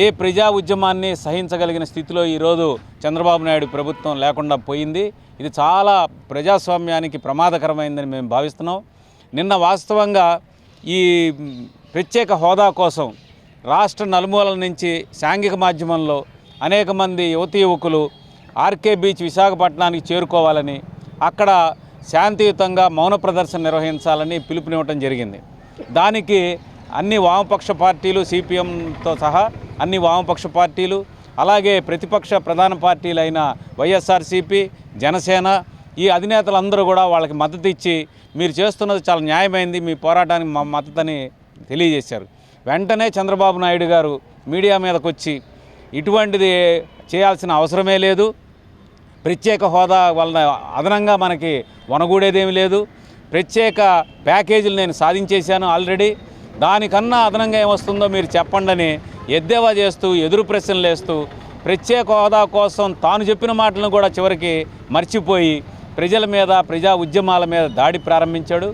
ఏ ప్రజా ఉద్యమాన్ని సహించగలిగిన స్థితిలో ఈరోజు చంద్రబాబు నాయుడు ప్రభుత్వం లేకుండా పోయింది. ఇది చాలా ప్రజాస్వామ్యానికి ప్రమాదకరమైందని మేము భావిస్తున్నాం. నిన్న వాస్తవంగా ఈ ప్రత్యేక హోదా కోసం రాష్ట్ర నలుమూలల నుంచి సాంఘిక మాధ్యమంలో అనేక మంది యువకులు ఆర్కే బీచ్ విశాఖపట్నానికి చేరుకోవాలని, అక్కడ శాంతియుతంగా మౌన ప్రదర్శన నిర్వహించాలని పిలుపునివ్వటం జరిగింది. దానికి అన్ని వామపక్ష పార్టీలు, సిపిఎంతో సహా అన్ని వామపక్ష పార్టీలు, అలాగే ప్రతిపక్ష ప్రధాన పార్టీలైన వైఎస్ఆర్సీపీ, జనసేన, ఈ అధినేతలందరూ కూడా వాళ్ళకి మద్దతు ఇచ్చి మీరు చేస్తున్నది చాలా న్యాయమైంది, మీ పోరాటానికి మా మద్దతని తెలియజేశారు. వెంటనే చంద్రబాబు నాయుడు గారు మీడియా మీదకి వచ్చి ఇటువంటిది చేయాల్సిన అవసరమే లేదు, ప్రత్యేక హోదా వలన అదనంగా మనకి వనగూడేదేమీ లేదు, ప్రత్యేక ప్యాకేజీలు నేను సాధించేశాను ఆల్రెడీ, దానికన్నా అదనంగా ఏమొస్తుందో మీరు చెప్పండి అని ఎద్దేవా చేస్తూ ఎదురు ప్రశ్నలు వేస్తూ ప్రత్యేక హోదా కోసం తాను చెప్పిన మాటలను కూడా చివరికి మర్చిపోయి ప్రజల మీద, ప్రజా ఉద్యమాల మీద దాడి ప్రారంభించాడు.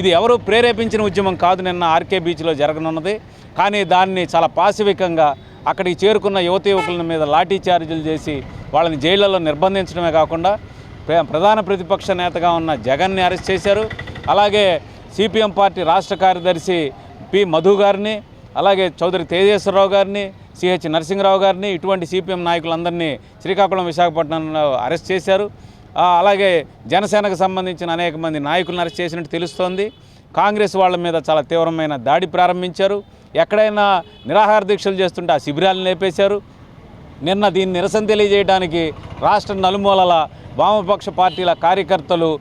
ఇది ఎవరు ప్రేరేపించిన ఉద్యమం కాదు నిన్న ఆర్కే బీచ్లో జరగనున్నది. కానీ దాన్ని చాలా పాశవికంగా అక్కడికి చేరుకున్న యువకుల మీద లాఠీ చార్జీలు చేసి వాళ్ళని జైళ్లలో నిర్బంధించడమే కాకుండా ప్రధాన ప్రతిపక్ష నేతగా ఉన్న జగన్ని అరెస్ట్ చేశారు. అలాగే సిపిఎం పార్టీ రాష్ట్ర కార్యదర్శి పి మధు గారిని, అలాగే చౌదరి తేజేశ్వరరావు గారిని, సిహెచ్ నరసింహరావు గారిని, ఇటువంటి సిపిఎం నాయకులందరినీ శ్రీకాకుళం, విశాఖపట్నంలో అరెస్ట్ చేశారు. అలాగే జనసేనకు సంబంధించిన అనేక మంది నాయకులను అరెస్ట్ చేసినట్టు తెలుస్తోంది. కాంగ్రెస్ వాళ్ళ మీద చాలా తీవ్రమైన దాడి ప్రారంభించారు. ఎక్కడైనా నిరాహార దీక్షలు చేస్తుంటే ఆ శిబిరాలను లేపేశారు. నిన్న దీన్ని నిరసన తెలియజేయడానికి రాష్ట్ర నలుమూలల వామపక్ష పార్టీల కార్యకర్తలు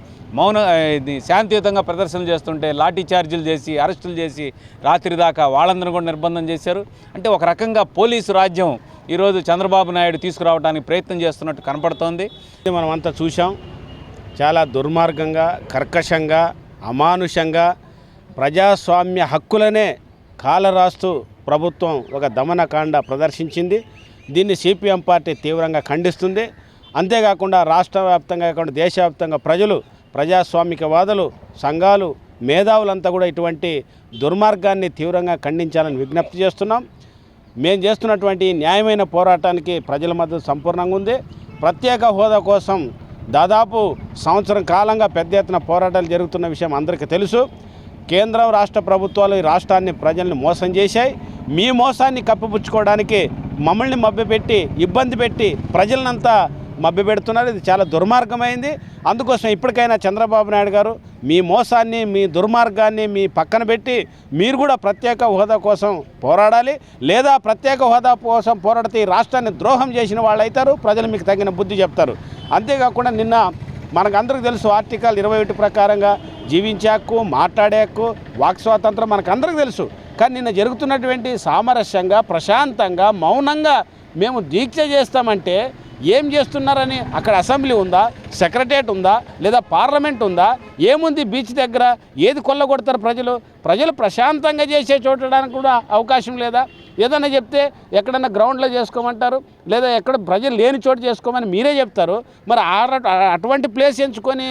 శాంతియుతంగా ప్రదర్శనలు చేస్తుంటే లాఠీ చార్జీలు చేసి అరెస్టులు చేసి రాత్రి దాకా వాళ్ళందరూ కూడా నిర్బంధం చేశారు. అంటే ఒక రకంగా పోలీసు రాజ్యం ఈరోజు చంద్రబాబు నాయుడు తీసుకురావడానికి ప్రయత్నం చేస్తున్నట్టు కనపడుతోంది. మనం అంతా చూసాం. చాలా దుర్మార్గంగా, కర్కశంగా, అమానుషంగా ప్రజాస్వామ్య హక్కులనే కాలరాస్తూ ప్రభుత్వం ఒక దమనకాండ ప్రదర్శించింది. దీన్ని సిపిఎం పార్టీ తీవ్రంగా ఖండిస్తుంది. అంతేకాకుండా రాష్ట్ర వ్యాప్తంగా కాకుండా దేశవ్యాప్తంగా ప్రజలు, ప్రజాస్వామికవాదులు, సంఘాలు, మేధావులంతా కూడా ఇటువంటి దుర్మార్గాన్ని తీవ్రంగా ఖండించాలని విజ్ఞప్తి చేస్తున్నాం. మేము చేస్తున్నటువంటి న్యాయమైన పోరాటానికి ప్రజల మద్దతు సంపూర్ణంగా ఉంది. ప్రత్యేక హోదా కోసం దాదాపు సంవత్సరం కాలంగా పెద్ద ఎత్తున పోరాటాలు జరుగుతున్న విషయం అందరికీ తెలుసు. కేంద్రం, రాష్ట్ర ప్రభుత్వాలు ఈ రాష్ట్రాన్ని, ప్రజల్ని మోసం చేశాయి. మీ మోసాన్ని కప్పిపుచ్చుకోవడానికి మమ్మల్ని మభ్యపెట్టి, ఇబ్బంది పెట్టి ప్రజలనంతా మభ్యపెడుతున్నారు. ఇది చాలా దుర్మార్గమైంది. అందుకోసం ఇప్పటికైనా చంద్రబాబు నాయుడు గారు మీ మోసాన్ని, మీ దుర్మార్గాన్ని మీ పక్కన పెట్టి మీరు కూడా ప్రత్యేక హోదా కోసం పోరాడాలి. లేదా ప్రత్యేక హోదా కోసం పోరాడితే ఈ రాష్ట్రాన్ని ద్రోహం చేసిన వాళ్ళు అవుతారు. ప్రజలు మీకు తగిన బుద్ధి చెప్తారు. అంతేకాకుండా నిన్న మనకందరికీ తెలుసు, ఆర్టికల్ 21 ప్రకారంగా జీవించే హక్కు, మాట్లాడే హక్కు, వాక్ స్వాతంత్రం మనకందరికీ తెలుసు. కానీ నిన్న జరుగుతున్నటువంటి సామరస్యంగా, ప్రశాంతంగా, మౌనంగా మేము దీక్ష చేస్తామంటే ఏం చేస్తున్నారని, అక్కడ అసెంబ్లీ ఉందా, సెక్రటరియట్ ఉందా, లేదా పార్లమెంట్ ఉందా, ఏముంది బీచ్ దగ్గర, ఏది కొల్లగొడతారు ప్రజలు ప్రశాంతంగా చేసే చూడడానికి కూడా అవకాశం లేదా? ఏదన్నా చెప్తే ఎక్కడన్నా గ్రౌండ్లో చేసుకోమంటారు, లేదా ఎక్కడ ప్రజలు లేని చోటు చేసుకోమని మీరే చెప్తారు. మరి అటువంటి ప్లేస్ ఎంచుకొని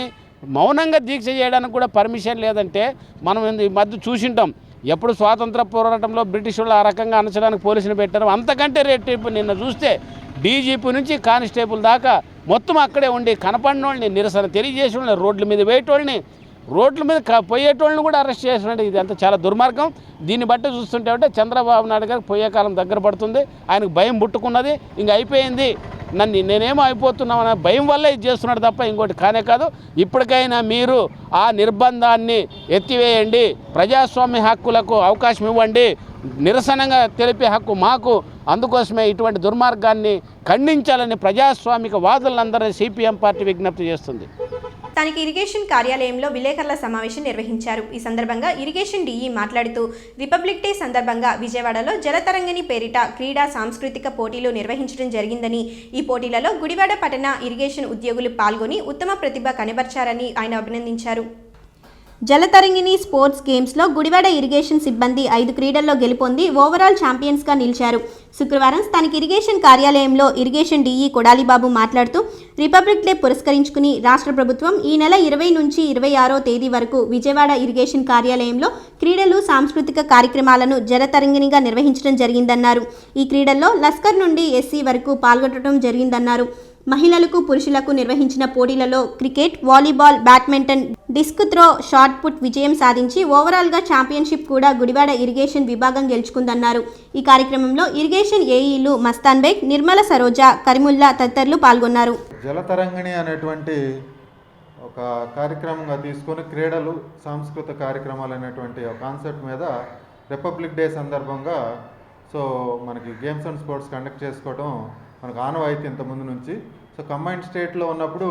మౌనంగా దీక్ష చేయడానికి కూడా పర్మిషన్ లేదంటే మనం ఈ మధ్య చూసింటాం. ఎప్పుడు స్వాతంత్ర పోరాటంలో బ్రిటిష్ వాళ్ళు ఆ రకంగా అణచడానికి పోలీసులు పెట్టారు. అంతకంటే రేపు నిన్న చూస్తే డీజీపీ నుంచి కానిస్టేబుల్ దాకా మొత్తం అక్కడే ఉండి కనపడిన వాళ్ళని, నిరసన తెలియజేసిన వాళ్ళని, రోడ్ల మీద వేయటోళ్ళని, రోడ్ల మీద పోయేటోళ్ళని కూడా అరెస్ట్ చేసినట్టు. ఇది అంతా చాలా దుర్మార్గం. దీన్ని బట్టి చూస్తుంటే చంద్రబాబు నాయుడు గారికి పోయే కాలం దగ్గర పడుతుంది. ఆయనకు భయం పుట్టుకున్నది. ఇంక అయిపోయింది, నేనేమో అయిపోతున్నామన్న భయం వల్ల ఇది చేస్తున్నాడు తప్ప ఇంకోటి కానే కాదు. ఇప్పటికైనా మీరు ఆ నిర్బంధాన్ని ఎత్తివేయండి, ప్రజాస్వామ్య హక్కులకు అవకాశం ఇవ్వండి, నిరసనగా తెలిపే హక్కు మాకు. అందుకోసమే ఇటువంటి దుర్మార్గాన్ని ఖండించాలని ప్రజాస్వామిక వాదులందరినీ సిపిఎం పార్టీ విజ్ఞప్తి చేస్తుంది. స్థానిక ఇరిగేషన్ కార్యాలయంలో విలేకరుల సమావేశం నిర్వహించారు. ఈ సందర్భంగా ఇరిగేషన్ డీఈ మాట్లాడుతూ రిపబ్లిక్ డే సందర్భంగా విజయవాడలో జలతరంగిణి పేరిట క్రీడా సాంస్కృతిక పోటీలు నిర్వహించడం జరిగిందని, ఈ పోటీలలో గుడివాడ పట్టణ ఇరిగేషన్ ఉద్యోగులు పాల్గొని ఉత్తమ ప్రతిభ కనబర్చారని ఆయన అభినందించారు. జలతరంగిణి స్పోర్ట్స్ గేమ్స్లో గుడివాడ ఇరిగేషన్ సిబ్బంది 5 క్రీడల్లో గెలుపొంది ఓవరాల్ ఛాంపియన్స్గా నిలిచారు. శుక్రవారం స్థానిక ఇరిగేషన్ కార్యాలయంలో ఇరిగేషన్ డీఈ కొడాలిబాబు మాట్లాడుతూ రిపబ్లిక్ డే పురస్కరించుకుని రాష్ట్ర ప్రభుత్వం ఈ నెల 20 నుంచి 26వ తేదీ వరకు విజయవాడ ఇరిగేషన్ కార్యాలయంలో క్రీడలు, సాంస్కృతిక కార్యక్రమాలను జలతరంగిణిగా నిర్వహించడం జరిగిందన్నారు. ఈ క్రీడల్లో లస్కర్ నుండి ఎస్సీ వరకు పాల్గొనడం జరిగిందన్నారు. మహిళలకు, పురుషులకు నిర్వహించిన పోటీలలో cricket, volleyball, badminton, disc throw, shot put విజయం సాధించి ఓవరాల్గా ఛాంపియన్షిప్ కూడా గుడివాడ ఇరిగేషన్ విభాగం గెలుచుకుందన్నారు. ఈ కార్యక్రమంలో ఇరిగేషన్ ఏఈలు మస్తాన్ బేగ్, నిర్మల సరోజ, కరిముల్లా తదితరులు పాల్గొన్నారు. జలతరంగిణి అనేటువంటి ఒక కార్యక్రమంగా తీసుకొని క్రీడలు, సాంస్కృతిక కార్యక్రమాలు అనేటువంటి ఒక కాన్సెప్ట్ మీద రిపబ్లిక్ డే సందర్భంగా మనకి గేమ్స్ అండ్ స్పోర్ట్స్ కండక్ట్ చేసుకోవడం మనకు ఆనవాయితీ ఇంతకుముందు నుంచి. కంబైన్డ్ స్టేట్లో ఉన్నప్పుడు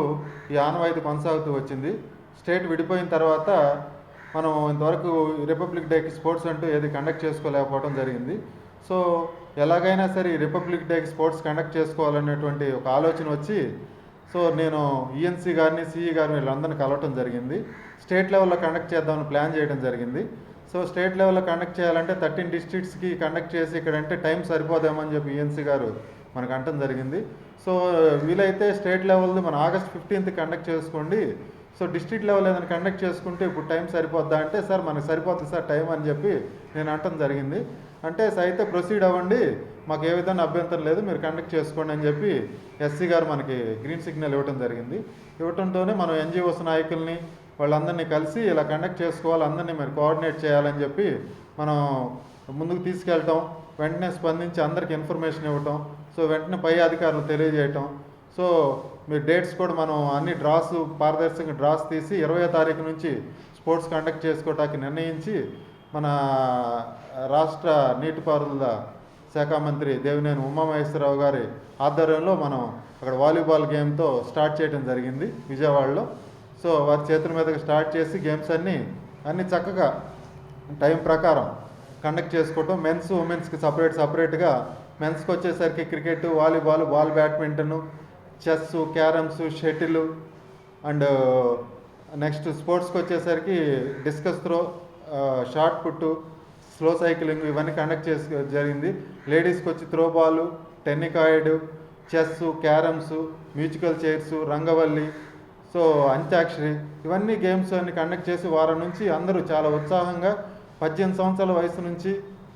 ఈ ఆనవాయితీ కొనసాగుతూ వచ్చింది. స్టేట్ విడిపోయిన తర్వాత మనం ఇంతవరకు రిపబ్లిక్ డేకి స్పోర్ట్స్ అంటూ ఏది కండక్ట్ చేసుకోలేకపోవడం జరిగింది. ఎలాగైనా సరే ఈ రిపబ్లిక్ డేకి స్పోర్ట్స్ కండక్ట్ చేసుకోవాలనేటువంటి ఒక ఆలోచన వచ్చి నేను ఈఎన్సీ గారిని, సిఈ గారిని వీళ్ళందరినీ కలవటం జరిగింది. స్టేట్ లెవెల్లో కండక్ట్ చేద్దామని ప్లాన్ చేయడం జరిగింది. స్టేట్ లెవెల్లో కండక్ట్ చేయాలంటే 13 డిస్ట్రిక్ట్స్కి కండక్ట్ చేసి ఇక్కడంటే టైం సరిపోదేమని చెప్పి ఈఎన్సీ గారు మనకు అంటం జరిగింది. వీలైతే స్టేట్ లెవెల్ది మన ఆగస్ట్ 15th కండక్ట్ చేసుకోండి, డిస్ట్రిక్ట్ లెవెల్ ఏదైనా కండక్ట్ చేసుకుంటే ఇప్పుడు టైం సరిపోద్దా అంటే, సార్ మనకు సరిపోతుంది సార్ టైం అని చెప్పి నేను అంటం జరిగింది. అంటే అయితే ప్రొసీడ్ అవ్వండి, మాకు ఏ విధంగా అభ్యంతరం లేదు, మీరు కండక్ట్ చేసుకోండి అని చెప్పి ఎస్సీ గారు మనకి గ్రీన్ సిగ్నల్ ఇవ్వడం జరిగింది. ఇవ్వడంతోనే మనం ఎన్జిఓస్ నాయకుల్ని వాళ్ళందరినీ కలిసి ఇలా కండక్ట్ చేసుకోవాలి, అందరినీ మీరు కోఆర్డినేట్ చేయాలని చెప్పి మనం ముందుకు తీసుకెళ్ళటం, వెంటనే స్పందించి అందరికి ఇన్ఫర్మేషన్ ఇవ్వటం, వెంటనే పై అధికారులు తెలియజేయటం. మీరు డేట్స్ కూడా మనం అన్ని పారదర్శకంగా డ్రాస్ తీసి 20వ తారీఖు నుంచి స్పోర్ట్స్ కండక్ట్ చేసుకోవటానికి నిర్ణయించి మన రాష్ట్ర నీటిపారుదల శాఖ మంత్రి దేవినేని ఉమామహేశ్వరరావు గారి ఆధ్వర్యంలో మనం అక్కడ వాలీబాల్ గేమ్తో స్టార్ట్ చేయడం జరిగింది విజయవాడలో. సో వారి చేతుల మీదకి స్టార్ట్ చేసి గేమ్స్ అన్నీ చక్కగా టైం ప్రకారం కండక్ట్ చేసుకోవటం. మెన్స్ ఉమెన్స్కి సపరేట్గా మెన్స్కి వచ్చేసరికి cricket, volleyball, ball badminton, chess, carroms, shuttle and next స్పోర్ట్స్కి వచ్చేసరికి discus throw, shot put, slow cycling ఇవన్నీ కండక్ట్ జరిగింది. లేడీస్కి వచ్చి throwball, tennikoit, chess, carroms, musical chairs, రంగవల్లి, సో అంత్యాక్షరి ఇవన్నీ గేమ్స్ అన్ని కండక్ట్ చేసి వారం నుంచి అందరూ చాలా ఉత్సాహంగా 18 సంవత్సరాల వయసు నుంచి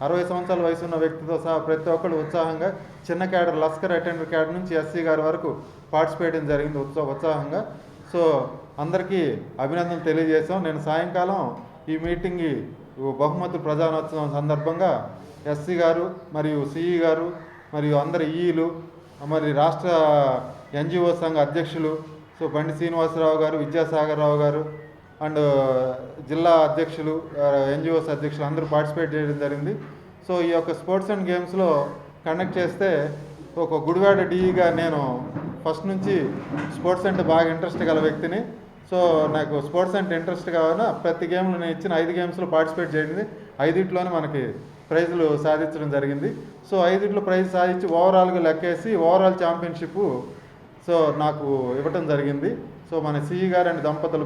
60 సంవత్సరాల వయసు ఉన్న వ్యక్తితో సహా ప్రతి ఒక్కళ్ళు ఉత్సాహంగా చిన్న క్యాడర్, లస్కర్ అటెండర్ క్యాడర్ నుంచి ఎస్సీ గారి వరకు పార్టిసిపేట్ జరిగింది ఉత్సాహంగా. సో అందరికీ అభినందనలు తెలియజేశాం. నేను సాయంకాలం ఈ మీటింగ్ బహుమతి ప్రధానోత్సవం సందర్భంగా ఎస్సీ గారు మరియు సిఈ గారు మరియు అందరి ఈఈలు మరి రాష్ట్ర ఎన్జిఓ సంఘ అధ్యక్షులు సో బండి శ్రీనివాసరావు గారు, విద్యాసాగర్ రావు గారు అండ్ జిల్లా అధ్యక్షులు, ఎన్జిఓస్ అధ్యక్షులు అందరూ పార్టిసిపేట్ చేయడం జరిగింది. సో ఈ యొక్క స్పోర్ట్స్ అండ్ గేమ్స్లో కండక్ట్ చేస్తే ఒక గుడివాడ డిఈగా నేను ఫస్ట్ నుంచి స్పోర్ట్స్ అంటే బాగా ఇంట్రెస్ట్ గల వ్యక్తిని. సో నాకు స్పోర్ట్స్ అంటే ఇంట్రెస్ట్ కావాలన్నా ప్రతి గేమ్లో నేను ఇచ్చిన 5 గేమ్స్లో పార్టిసిపేట్ చేయండి. 5 మనకి ప్రైజులు సాధించడం జరిగింది. సో 5 ప్రైజ్ సాధించి ఓవరాల్గా లెక్కేసి ఓవరాల్ ఛాంపియన్షిప్ సో నాకు ఇవ్వటం జరిగింది. సో మన సిఈ గారు అండ్ దంపతుల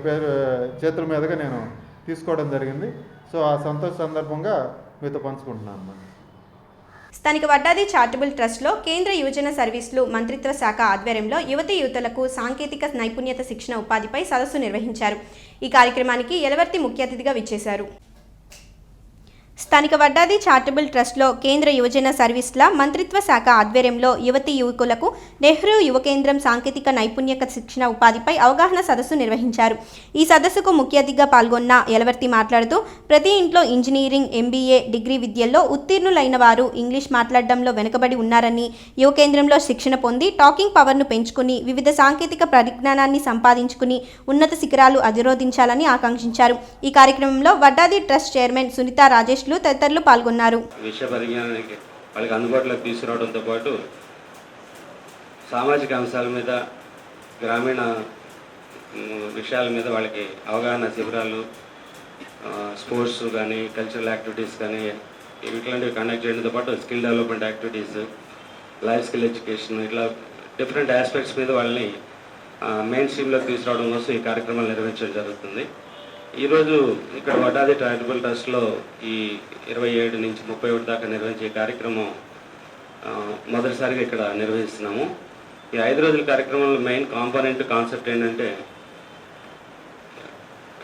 పేరు చేతుల మీదుగా నేను తీసుకోవడం జరిగింది. సో ఆ సంతోష సందర్భంగా మీతో పంచుకుంటున్నాను అన్నమాట. స్థానిక వడ్డాది చారిటబుల్ ట్రస్ట్లో కేంద్ర యువజన సర్వీసులు మంత్రిత్వ శాఖ ఆధ్వర్యంలో యువతలకు సాంకేతిక నైపుణ్యత శిక్షణ ఉపాధిపై సదస్సు నిర్వహించారు. ఈ కార్యక్రమానికి యలవర్తి ముఖ్య అతిథిగా విచ్చేశారు. స్థానిక వడ్డాది చారిటబుల్ ట్రస్ట్లో కేంద్ర యువజన సర్వీసుల మంత్రిత్వ శాఖ ఆధ్వర్యంలో యువకులకు నెహ్రూ యువ కేంద్రం సాంకేతిక నైపుణ్యత శిక్షణ ఉపాధిపై అవగాహన సదస్సు నిర్వహించారు. ఈ సదస్సుకు ముఖ్య అతిథిగా పాల్గొన్న యలవర్తి మాట్లాడుతూ ప్రతి ఇంట్లో ఇంజనీరింగ్, ఎంబీఏ, డిగ్రీ విద్యల్లో ఉత్తీర్ణులైన వారు ఇంగ్లీష్ మాట్లాడడంలో వెనుకబడి ఉన్నారని, యువ కేంద్రంలో శిక్షణ పొంది టాకింగ్ పవర్ను పెంచుకుని వివిధ సాంకేతిక పరిజ్ఞానాన్ని సంపాదించుకుని ఉన్నత శిఖరాలు అధిరోధించాలని ఆకాంక్షించారు. ఈ కార్యక్రమంలో వడ్డాది ట్రస్ట్ చైర్మన్ సునీత రాజేష్ తదితరులు పాల్గొన్నారు. విషయ పరిజ్ఞానానికి వాళ్ళకి అందుబాటులోకి తీసుకురావడంతో పాటు సామాజిక అంశాల మీద, గ్రామీణ విషయాల మీద వాళ్ళకి అవగాహన శిబిరాలు, స్పోర్ట్స్ కానీ, కల్చరల్ యాక్టివిటీస్ కానీ ఇట్లాంటివి కండక్ట్ చేయడంతో పాటు skill development activities, life skill education ఇట్లా డిఫరెంట్ ఆస్పెక్ట్స్ మీద వాళ్ళని మెయిన్ స్ట్రీమ్లోకి తీసుకురావడం కోసం ఈ కార్యక్రమాలు నిర్వహించడం జరుగుతుంది. ఈరోజు ఇక్కడ వడ్డాది చారిటబుల్ ట్రస్ట్లో ఈ 27 నుంచి 31 దాకా నిర్వహించే కార్యక్రమం మొదటిసారిగా ఇక్కడ నిర్వహిస్తున్నాము. ఈ 5 రోజుల కార్యక్రమంలో మెయిన్ కాన్సెప్ట్ ఏంటంటే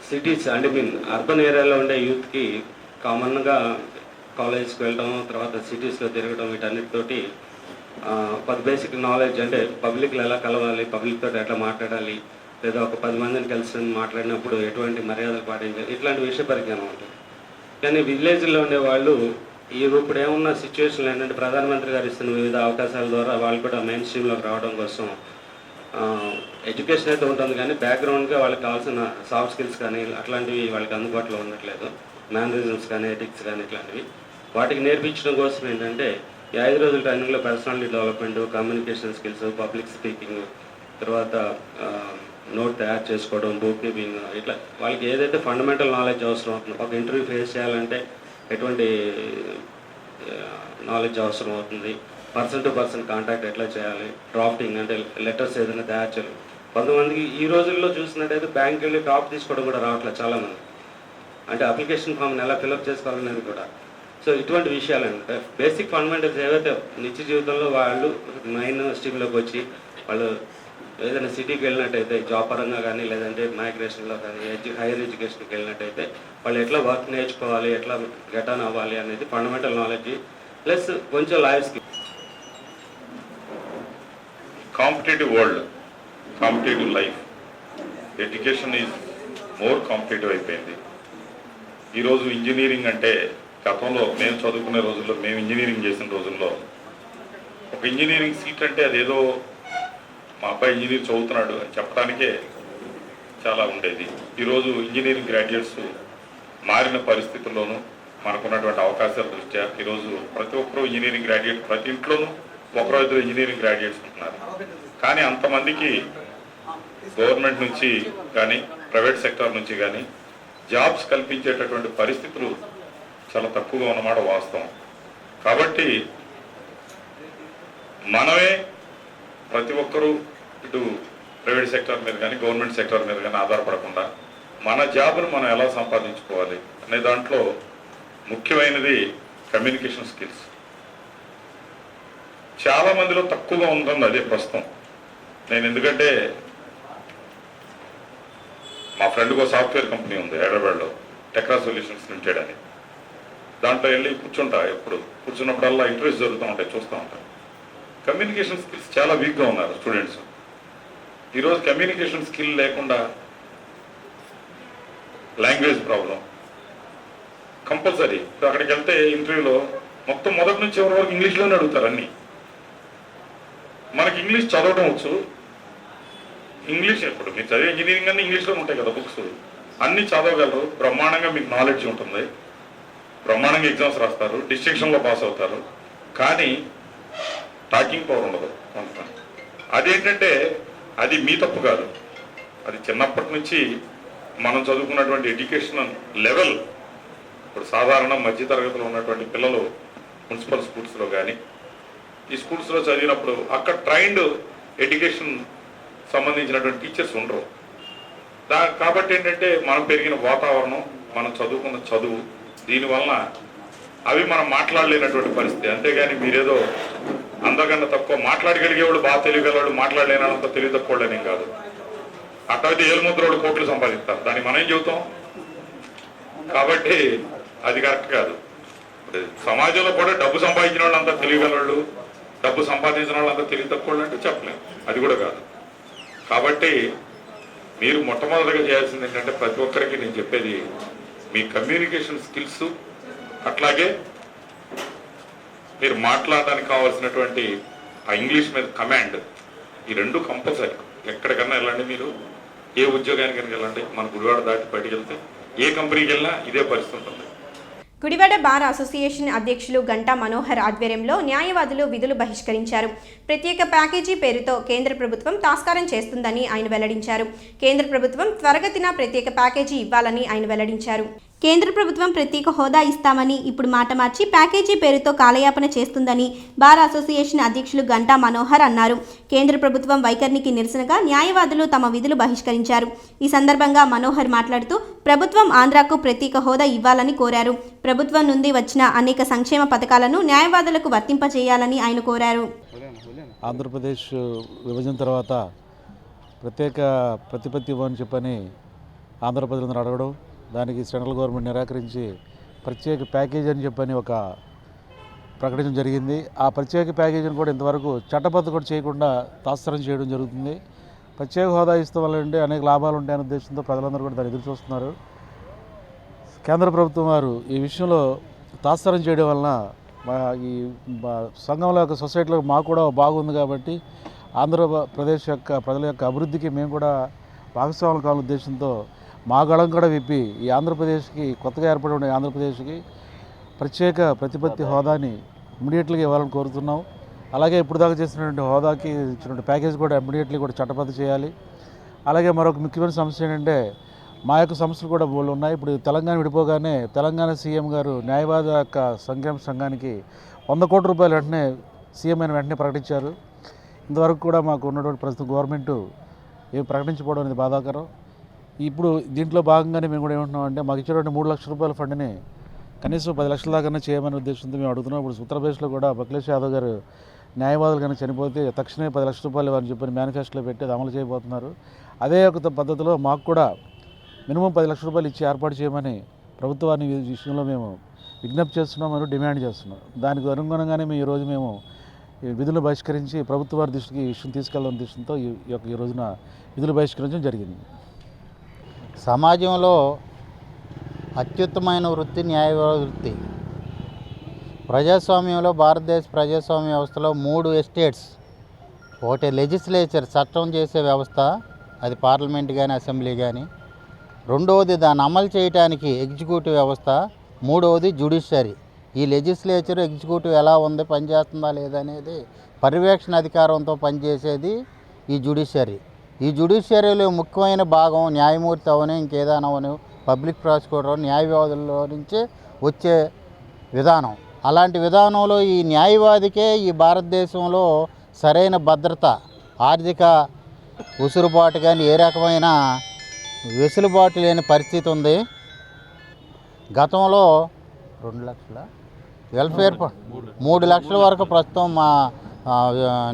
సిటీస్ అంటే అర్బన్ ఏరియాలో ఉండే యూత్కి కామన్గా కాలేజ్కి వెళ్ళడం, తర్వాత సిటీస్లో తిరగడం, వీటన్నిటితోటి కొద్ది బేసిక్ నాలెడ్జ్ అంటే పబ్లిక్లో ఎలా కలవాలి, పబ్లిక్ తోటి ఎట్లా మాట్లాడాలి, లేదా ఒక 10 మందిని కలిసి మాట్లాడినప్పుడు ఎటువంటి మర్యాదలు పాటించాలి, ఇట్లాంటి విషయ పరిజ్ఞానం ఉంటుంది. కానీ విలేజ్లో ఉండేవాళ్ళు ఇప్పుడు ఏమున్న సిచ్యువేషన్లు ఏంటంటే ప్రధానమంత్రి గారు ఇస్తున్న వివిధ అవకాశాల ద్వారా వాళ్ళు కూడా మెయిన్ స్ట్రీమ్లోకి రావడం కోసం ఎడ్యుకేషన్ అయితే ఉంటుంది, కానీ బ్యాక్గ్రౌండ్గా వాళ్ళకి కావాల్సిన సాఫ్ట్ స్కిల్స్ కానీ అట్లాంటివి వాళ్ళకి అందుబాటులో ఉండట్లేదు. మేనరిజమ్స్ కానీ, ఎథిక్స్ కానీ ఇట్లాంటివి వాటికి నేర్పించడం కోసం ఏంటంటే ఈ 5 రోజుల ట్రైనింగ్లో personality development, communication skills, public speaking, తర్వాత నోట్ తయారు చేసుకోవడం, బుక్ కీపింగ్, ఇట్లా వాళ్ళకి ఏదైతే ఫండమెంటల్ నాలెడ్జ్ అవసరం అవుతుందో, ఒక ఇంటర్వ్యూ ఫేస్ చేయాలంటే ఎటువంటి నాలెడ్జ్ అవసరం అవుతుంది, పర్సన్ టు పర్సన్ కాంటాక్ట్ ఎట్లా చేయాలి, డ్రాఫ్టింగ్ అంటే లెటర్స్ ఏదైనా తయారు చేయాలి. కొంతమందికి ఈ రోజుల్లో చూసినట్టయితే బ్యాంక్కి వెళ్ళి డ్రాఫ్ట్ తీసుకోవడం కూడా రావట్లేదు చాలామంది, అంటే అప్లికేషన్ ఫామ్ని ఎలా ఫిల్అప్ చేసుకోవాలనేది కూడా. సో ఇటువంటి విషయాలు అంటే బేసిక్ ఫండమెంటల్స్ ఏవైతే నిత్య జీవితంలో వాళ్ళు మెయిన్ స్ట్రీమ్లోకి వచ్చి వాళ్ళు ఏదైనా సిటీకి వెళ్ళినట్టయితే జాబ్ పరంగా కానీ, లేదంటే మైగ్రేషన్లో కానీ, హైయర్ ఎడ్యుకేషన్కి వెళ్ళినట్టయితే వాళ్ళు ఎట్లా వర్క్ నేర్చుకోవాలి, ఎట్లా గెట్ ఆన్ అవ్వాలి అనేది ఫండమెంటల్ నాలెడ్జ్ ప్లస్ కొంచెం life skill. Competitive world, competitive life, education is more competitive అయిపోయింది. ఈరోజు ఇంజనీరింగ్ అంటే గతంలో మేము చదువుకునే రోజుల్లో, మేము ఇంజనీరింగ్ చేసిన రోజుల్లో ఒక ఇంజనీరింగ్ సీట్ అంటే అదేదో మా అబ్బాయి ఇంజనీర్ చదువుతున్నాడు అని చెప్పడానికే చాలా ఉండేది. ఈరోజు ఇంజనీరింగ్ గ్రాడ్యుయేట్స్ మారిన పరిస్థితుల్లోనూ మనకున్నటువంటి అవకాశాల దృష్ట్యా ఈరోజు ప్రతి ఒక్కరూ ఇంజనీరింగ్ గ్రాడ్యుయేట్, ప్రతి ఇంట్లోనూ ఒకరో ఇద్దరు ఇంజనీరింగ్ గ్రాడ్యుయేట్స్ ఉంటున్నారు. కానీ అంతమందికి గవర్నమెంట్ నుంచి కానీ ప్రైవేట్ సెక్టార్ నుంచి కానీ జాబ్స్ కల్పించేటటువంటి పరిస్థితులు చాలా తక్కువగా ఉన్నమాట వాస్తవం. కాబట్టి మనమే ప్రతి ఒక్కరూ ఇటు ప్రైవేట్ సెక్టార్ మీద కానీ గవర్నమెంట్ సెక్టార్ మీద కానీ ఆధారపడకుండా మన జాబ్ను మనం ఎలా సంపాదించుకోవాలి అనే దాంట్లో ముఖ్యమైనది కమ్యూనికేషన్ స్కిల్స్. చాలా మందిలో తక్కువగా ఉంటుంది అదే ప్రస్తుతం. నేను ఎందుకంటే మా ఫ్రెండ్కి ఒక సాఫ్ట్వేర్ కంపెనీ ఉంది హైదరాబాద్లో, టెక్రా సొల్యూషన్స్ లిమిటెడ్ అని. దాంట్లో వెళ్ళి కూర్చుంటా, ఎప్పుడు కూర్చున్నప్పుడల్లా ఇంటర్వ్యూస్ జరుగుతూ ఉంటాయి, చూస్తూ ఉంటాయి. కమ్యూనికేషన్ స్కిల్స్ చాలా వీక్గా ఉన్నారు స్టూడెంట్స్. ఈరోజు కమ్యూనికేషన్ స్కిల్ లేకుండా లాంగ్వేజ్ ప్రాబ్లం కంపల్సరీ. ఇప్పుడు అక్కడికి వెళ్తే ఇంటర్వ్యూలో మొత్తం మొదటి నుంచి ఎవరి వరకు ఇంగ్లీష్లోనే అడుగుతారు అన్నీ. మనకి ఇంగ్లీష్ చదవడం వచ్చు, ఇంగ్లీష్ ఇప్పుడు మీరు చదివే ఇంజనీరింగ్ అన్నీ ఇంగ్లీష్లోనే ఉంటాయి కదా బుక్స్, అన్నీ చదవగలరు, బ్రహ్మాండంగా మీకు నాలెడ్జ్ ఉంటుంది, బ్రహ్మాండంగా ఎగ్జామ్స్ రాస్తారు, డిస్టింక్షన్లో పాస్ అవుతారు. కానీ టాకింగ్ పవర్ ఉండదు కొంత. అదేంటంటే అది మీ తప్పు కాదు, అది చిన్నప్పటి నుంచి మనం చదువుకున్నటువంటి ఎడ్యుకేషనల్ లెవెల్. ఇప్పుడు సాధారణ మధ్యతరగతిలో ఉన్నటువంటి పిల్లలు మున్సిపల్ స్కూల్స్లో కానీ ఈ స్కూల్స్లో చదివినప్పుడు అక్కడ ట్రైన్డ్ ఎడ్యుకేషన్ సంబంధించినటువంటి టీచర్స్ ఉండరు. కాబట్టి ఏంటంటే మనం పెరిగిన వాతావరణం, మనం చదువుకున్న చదువు, దీనివలన అవి మనం మాట్లాడలేనటువంటి పరిస్థితి. అంతేగాని మీరేదో అందరికన్నా తక్కువ మాట్లాడగలిగేవాడు, బాగా తెలియగలవాడు, మాట్లాడలేనంత తెలివి తక్కువడనేం కాదు. అట్లయితే ఏలుముద్రోడు కోట్లు సంపాదిస్తారు, దాన్ని మనం ఏం చెబుతాం. కాబట్టి అది కరెక్ట్ కాదు. సమాజంలో కూడా డబ్బు సంపాదించిన వాళ్ళంతా తెలియగలవాళ్ళు, డబ్బు సంపాదించిన వాళ్ళంతా తెలివి తక్కువ అంటే చెప్పలేం, అది కూడా కాదు. కాబట్టి మీరు మొట్టమొదటిగా చేయాల్సింది ఏంటంటే ప్రతి ఒక్కరికి నేను చెప్పేది మీ కమ్యూనికేషన్ స్కిల్స్, అట్లాగే మీరు మాట్లాడడానికి కావాల్సినటువంటి ఆ ఇంగ్లీష్ మీద కమాండ్, ఈ రెండు కంపల్సరీ. ఎక్కడికన్నా వెళ్ళండి, మీరు ఏ ఉద్యోగానికి వెళ్ళండి, మన గుడివాడ దాటి బయటికి వెళ్తే ఏ కంపెనీకి వెళ్ళినా ఇదే పరిస్థితి ఉంటుంది. గుడివాడ బార్ అసోసియేషన్ అధ్యక్షులు గంటా మనోహర్ ఆధ్వర్యంలో న్యాయవాదులు విధులు బహిష్కరించారు. ప్రత్యేక ప్యాకేజీ పేరుతో కేంద్ర ప్రభుత్వం తాస్కారం చేస్తుందని ఆయన వెల్లడించారు. కేంద్ర ప్రభుత్వం త్వరగతిన ప్రత్యేక ప్యాకేజీ ఇవ్వాలని ఆయన వెల్లడించారు. కేంద్ర ప్రభుత్వం ప్రత్యేక హోదా ఇస్తామని ఇప్పుడు మాట మార్చి ప్యాకేజీ పేరుతో కాలయాపన చేస్తుందని బార్ అసోసియేషన్ అధ్యక్షులు గంటా మనోహర్ అన్నారు. కేంద్ర ప్రభుత్వం వైఖరికి నిరసనగా న్యాయవాదులు తమ విధులు బహిష్కరించారు. ఈ సందర్భంగా మనోహర్ మాట్లాడుతూ ప్రభుత్వం ఆంధ్రాకు ప్రత్యేక హోదా ఇవ్వాలని కోరారు. ప్రభుత్వం నుండి వచ్చిన అనేక సంక్షేమ పథకాలను న్యాయవాదులకు వర్తింపజేయాలని ఆయన కోరారు. ఆంధ్రప్రదేశ్ విభజన తర్వాత ప్రత్యేక ప్రతిపత్తి ఇవ్వని చెప్పని ఆంధ్ర ప్రజలందరూ అడగడం, దానికి సెంట్రల్ గవర్నమెంట్ నిరాకరించి ప్రత్యేక ప్యాకేజీ అని చెప్పని ఒక ప్రకటించడం జరిగింది. ఆ ప్రత్యేక ప్యాకేజీని కూడా ఇంతవరకు చట్టబద్ధ కూడా చేయకుండా తాత్సారం చేయడం జరుగుతుంది. ప్రత్యేక హోదా ఇస్తాం వల్ల అనేక లాభాలు ఉంటాయనే ఉద్దేశంతో ప్రజలందరూ కూడా దాన్ని ఎదురు చూస్తున్నారు. కేంద్ర ప్రభుత్వం వారు ఈ విషయంలో తాత్సారం చేయడం వలన ఈ సంఘంలో యొక్క సొసైటీలో మాకు కూడా బాగుంది కాబట్టి ఆంధ్రప్రదేశ్ యొక్క ప్రజల యొక్క అభివృద్ధికి మేము కూడా భాగస్వాములు కావాలనే ఉద్దేశంతో మా గళం కూడా విప్పి ఈ ఆంధ్రప్రదేశ్కి కొత్తగా ఏర్పడి ఉండే ఆంధ్రప్రదేశ్కి ప్రత్యేక ప్రతిపత్తి హోదాని ఇమ్మీడియట్గా ఇవ్వాలని కోరుతున్నాం. అలాగే ఇప్పుడు దాకా చేసినటువంటి హోదాకి ఇచ్చినటువంటి ప్యాకేజ్ కూడా ఇమ్మీడియట్లీ కూడా చట్టబద్ధ చేయాలి. అలాగే మరొక ముఖ్యమైన సమస్య ఏంటంటే మా యొక్క సమస్యలు కూడా బోళ్ళు ఉన్నాయి. ఇప్పుడు తెలంగాణ విడిపోగానే తెలంగాణ సీఎం గారు న్యాయవాద యొక్క సంక్షేమ సంఘానికి 100 కోట్ల రూపాయలు వెంటనే సీఎం అయిన వెంటనే ప్రకటించారు. ఇంతవరకు కూడా మాకు ఉన్నటువంటి ప్రస్తుత గవర్నమెంట్ ఏమి ప్రకటించకపోవడం అనేది బాధాకరం. ఇప్పుడు దీంట్లో భాగంగానే మేము కూడా ఏమంటున్నామంటే మాకు ఇచ్చినటువంటి 3 లక్షల రూపాయల ఫండ్ని కనీసం 10 లక్షల దాకా చేయమనే ఉద్దేశంతో మేము అడుగుతున్నాం. ఇప్పుడు ఉత్తరప్రదేశ్లో కూడా అఖిలేష్ యాదవ్ గారు న్యాయవాదులు కానీ చనిపోతే తక్షణమే 10 లక్షల రూపాయలు ఇవ్వని చెప్పని మేనిఫెస్టోలో పెట్టి అది అమలు చేయబోతున్నారు. అదే ఒక పద్ధతిలో మాకు కూడా మినిమం 10 లక్షల రూపాయలు ఇచ్చి ఏర్పాటు చేయమని ప్రభుత్వాన్ని ఈ విషయంలో మేము విజ్ఞప్తి చేస్తున్నాం మరియు డిమాండ్ చేస్తున్నాం. దానికి అనుగుణంగానే మేము ఈరోజు మేము విధులు బహిష్కరించి ప్రభుత్వ వారి దృష్టికి ఈ విషయం తీసుకెళ్లాలనే ఉద్దేశంతో ఈ రోజున విధులు బహిష్కరించడం జరిగింది. సమాజంలో అత్యుత్తమైన వృత్తి న్యాయవాద వృత్తి. ప్రజాస్వామ్యంలో భారతదేశ ప్రజాస్వామ్య వ్యవస్థలో 3 ఎస్టేట్స్, ఒకటి లెజిస్లేచర్ చట్టం చేసే వ్యవస్థ, అది పార్లమెంట్ కానీ అసెంబ్లీ కానీ, రెండవది దాన్ని అమలు చేయడానికి ఎగ్జిక్యూటివ్ వ్యవస్థ, మూడవది జ్యుడిషియరీ. ఈ లెజిస్లేచర్ ఎగ్జిక్యూటివ్ ఎలా ఉంది, పనిచేస్తుందా లేదనేది పర్యవేక్షణ అధికారంతో పనిచేసేది ఈ జ్యుడిషియరీ. ఈ జ్యుడిషియరీలో ముఖ్యమైన భాగం న్యాయమూర్తి అవని, ఇంకేదైనా అవని, పబ్లిక్ ప్రాసిక్యూటర్, న్యాయ వ్యవధుల్లో నుంచే వచ్చే విధానం. అలాంటి విధానంలో ఈ న్యాయవాదికే ఈ భారతదేశంలో సరైన భద్రత, ఆర్థిక ఉసురుబాటు కానీ ఏ రకమైన వెసులుబాటు లేని పరిస్థితి ఉంది. గతంలో 2 లక్షల వెల్ఫేర్ 3 లక్షల వరకు ప్రస్తుతం మా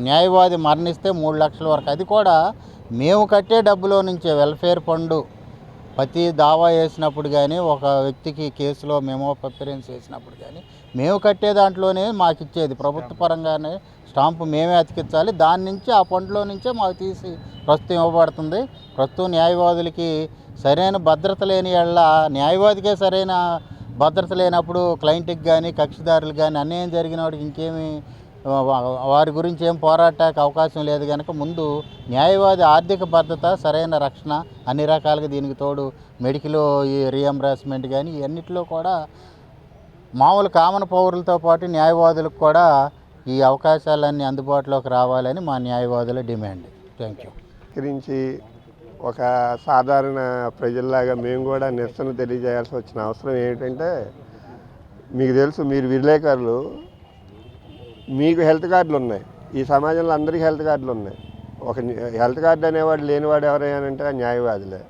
న్యాయవాది మరణిస్తే 3 లక్షల వరకు, అది కూడా మేము కట్టే డబ్బులో నుంచే వెల్ఫేర్ ఫండ్. ప్రతి దావా వేసినప్పుడు కానీ, ఒక వ్యక్తికి కేసులో మెమో అపియరెన్స్ వేసినప్పుడు కానీ మేము కట్టే దాంట్లోనే మాకు ఇచ్చేది. ప్రభుత్వ పరంగానే స్టాంపు మేమే అతికించాలి, దాని నుంచి ఆ ఫండ్లో నుంచే మాకు తీసి ప్రస్తుతం ఇవ్వబడుతుంది. ప్రస్తుతం న్యాయవాదులకి సరైన భద్రత లేని యెడల, న్యాయవాదికే సరైన భద్రత లేనప్పుడు క్లయింట్కి కానీ కక్షిదారులు కానీ అన్యాయం జరిగిన వాడికి ఇంకేమి వారి గురించి ఏం పోరాటానికి అవకాశం లేదు కనుక ముందు న్యాయవాది ఆర్థిక భద్రత, సరైన రక్షణ అన్ని రకాలుగా, దీనికి తోడు మెడికల్ రీఎంబర్స్మెంట్ కానీ ఇవన్నిటిలో కూడా మామూలు కామన్ పౌరులతో పాటు న్యాయవాదులకు కూడా ఈ అవకాశాలన్నీ అందుబాటులోకి రావాలని మా న్యాయవాదుల డిమాండ్. Thank you. గురించి ఒక సాధారణ ప్రజల్లాగా మేము కూడా నిరసన తెలియజేయాల్సి వచ్చిన అవసరం ఏంటంటే, మీకు తెలుసు, మీరు విలేకరులు, మీకు హెల్త్ కార్డులు ఉన్నాయి, ఈ సమాజంలో అందరికీ హెల్త్ కార్డులు ఉన్నాయి. ఒక హెల్త్ కార్డు అనేవాడు లేనివాడు ఎవరైనా న్యాయవాదులే.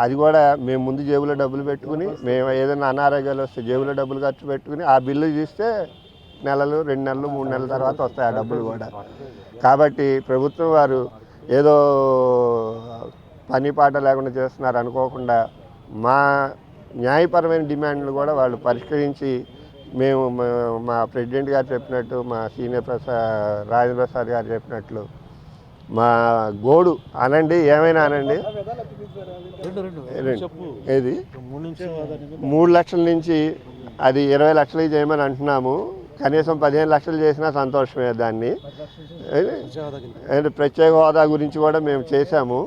అది కూడా మేము ముందు జేబులో డబ్బులు పెట్టుకుని, మేము ఏదైనా అనారోగ్యాలు వస్తే జేబులో డబ్బులు ఖర్చు పెట్టుకుని ఆ బిల్లు చూస్తే నెలలు, 2 నెలలు, 3 నెలల తర్వాత వస్తాయి ఆ డబ్బులు కూడా. కాబట్టి ప్రభుత్వం వారు ఏదో పని పాట లేకుండా చేస్తున్నారు అనుకోకుండా మా న్యాయపరమైన డిమాండ్లు కూడా వాళ్ళు పరిష్కరించి, మేము మా ప్రెసిడెంట్ గారు చెప్పినట్టు, మా సీనియర్ రాజేంద్ర ప్రసాద్ గారు చెప్పినట్లు మా గోడు అనండి, ఏమైనా అనండి, ఏది 3 లక్షల నుంచి అది 20 లక్షలకి చేయమని అంటున్నాము. కనీసం 15 లక్షలు చేసినా సంతోషమే. దాన్ని ప్రత్యేక హోదా గురించి కూడా మేము చేశాము.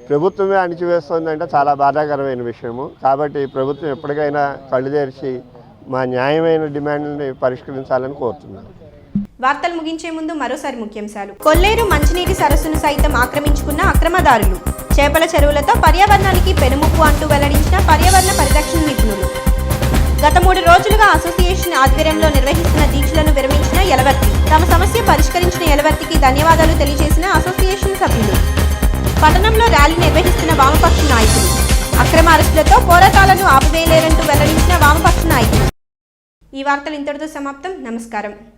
ప్రభుత్వమే అణిచివేస్తుందంటే చాలా బాధాకరమైన విషయము. కాబట్టి ప్రభుత్వం ఎప్పటికైనా కళ్ళు తెరిచి మా న్యాయమైన డిమాండ్లని పరిష్కరించాలని కోరుతున్నాను. వార్తలు ముగించే ముందు మరోసారి ముఖ్యాంశాలు. కొల్లేరు మంచినీటి సరస్సును సైతం ఆక్రమించుకున్న అక్రమదారులు, చేపల చెరువులతో పర్యావరణానికి పెనుముప్పు అంటూ వెల్లడించిన పర్యావరణ పరిరక్షణ నిపుణులు. గత 3 రోజులుగా అసోసియేషన్ ఆధ్వర్యంలో నిర్వహిస్తున్న దీక్షలను విరమించిన యలవర్తి, తమ సమస్య పరిష్కరించిన యలవర్తికి ధన్యవాదాలు తెలియజేసిన అసోసియేషన్ సభ్యులు. పట్టణంలో ర్యాలీ నిర్వహిస్తున్న వామపక్ష నాయకులు, అక్రమ అరెస్టులతో పోరాటాలను ఆపివేయలేరంటూ వెల్లడించిన వామపక్ష నాయకులు. ఈ వార్తలు ఇంతటితో సమాప్తం. నమస్కారం.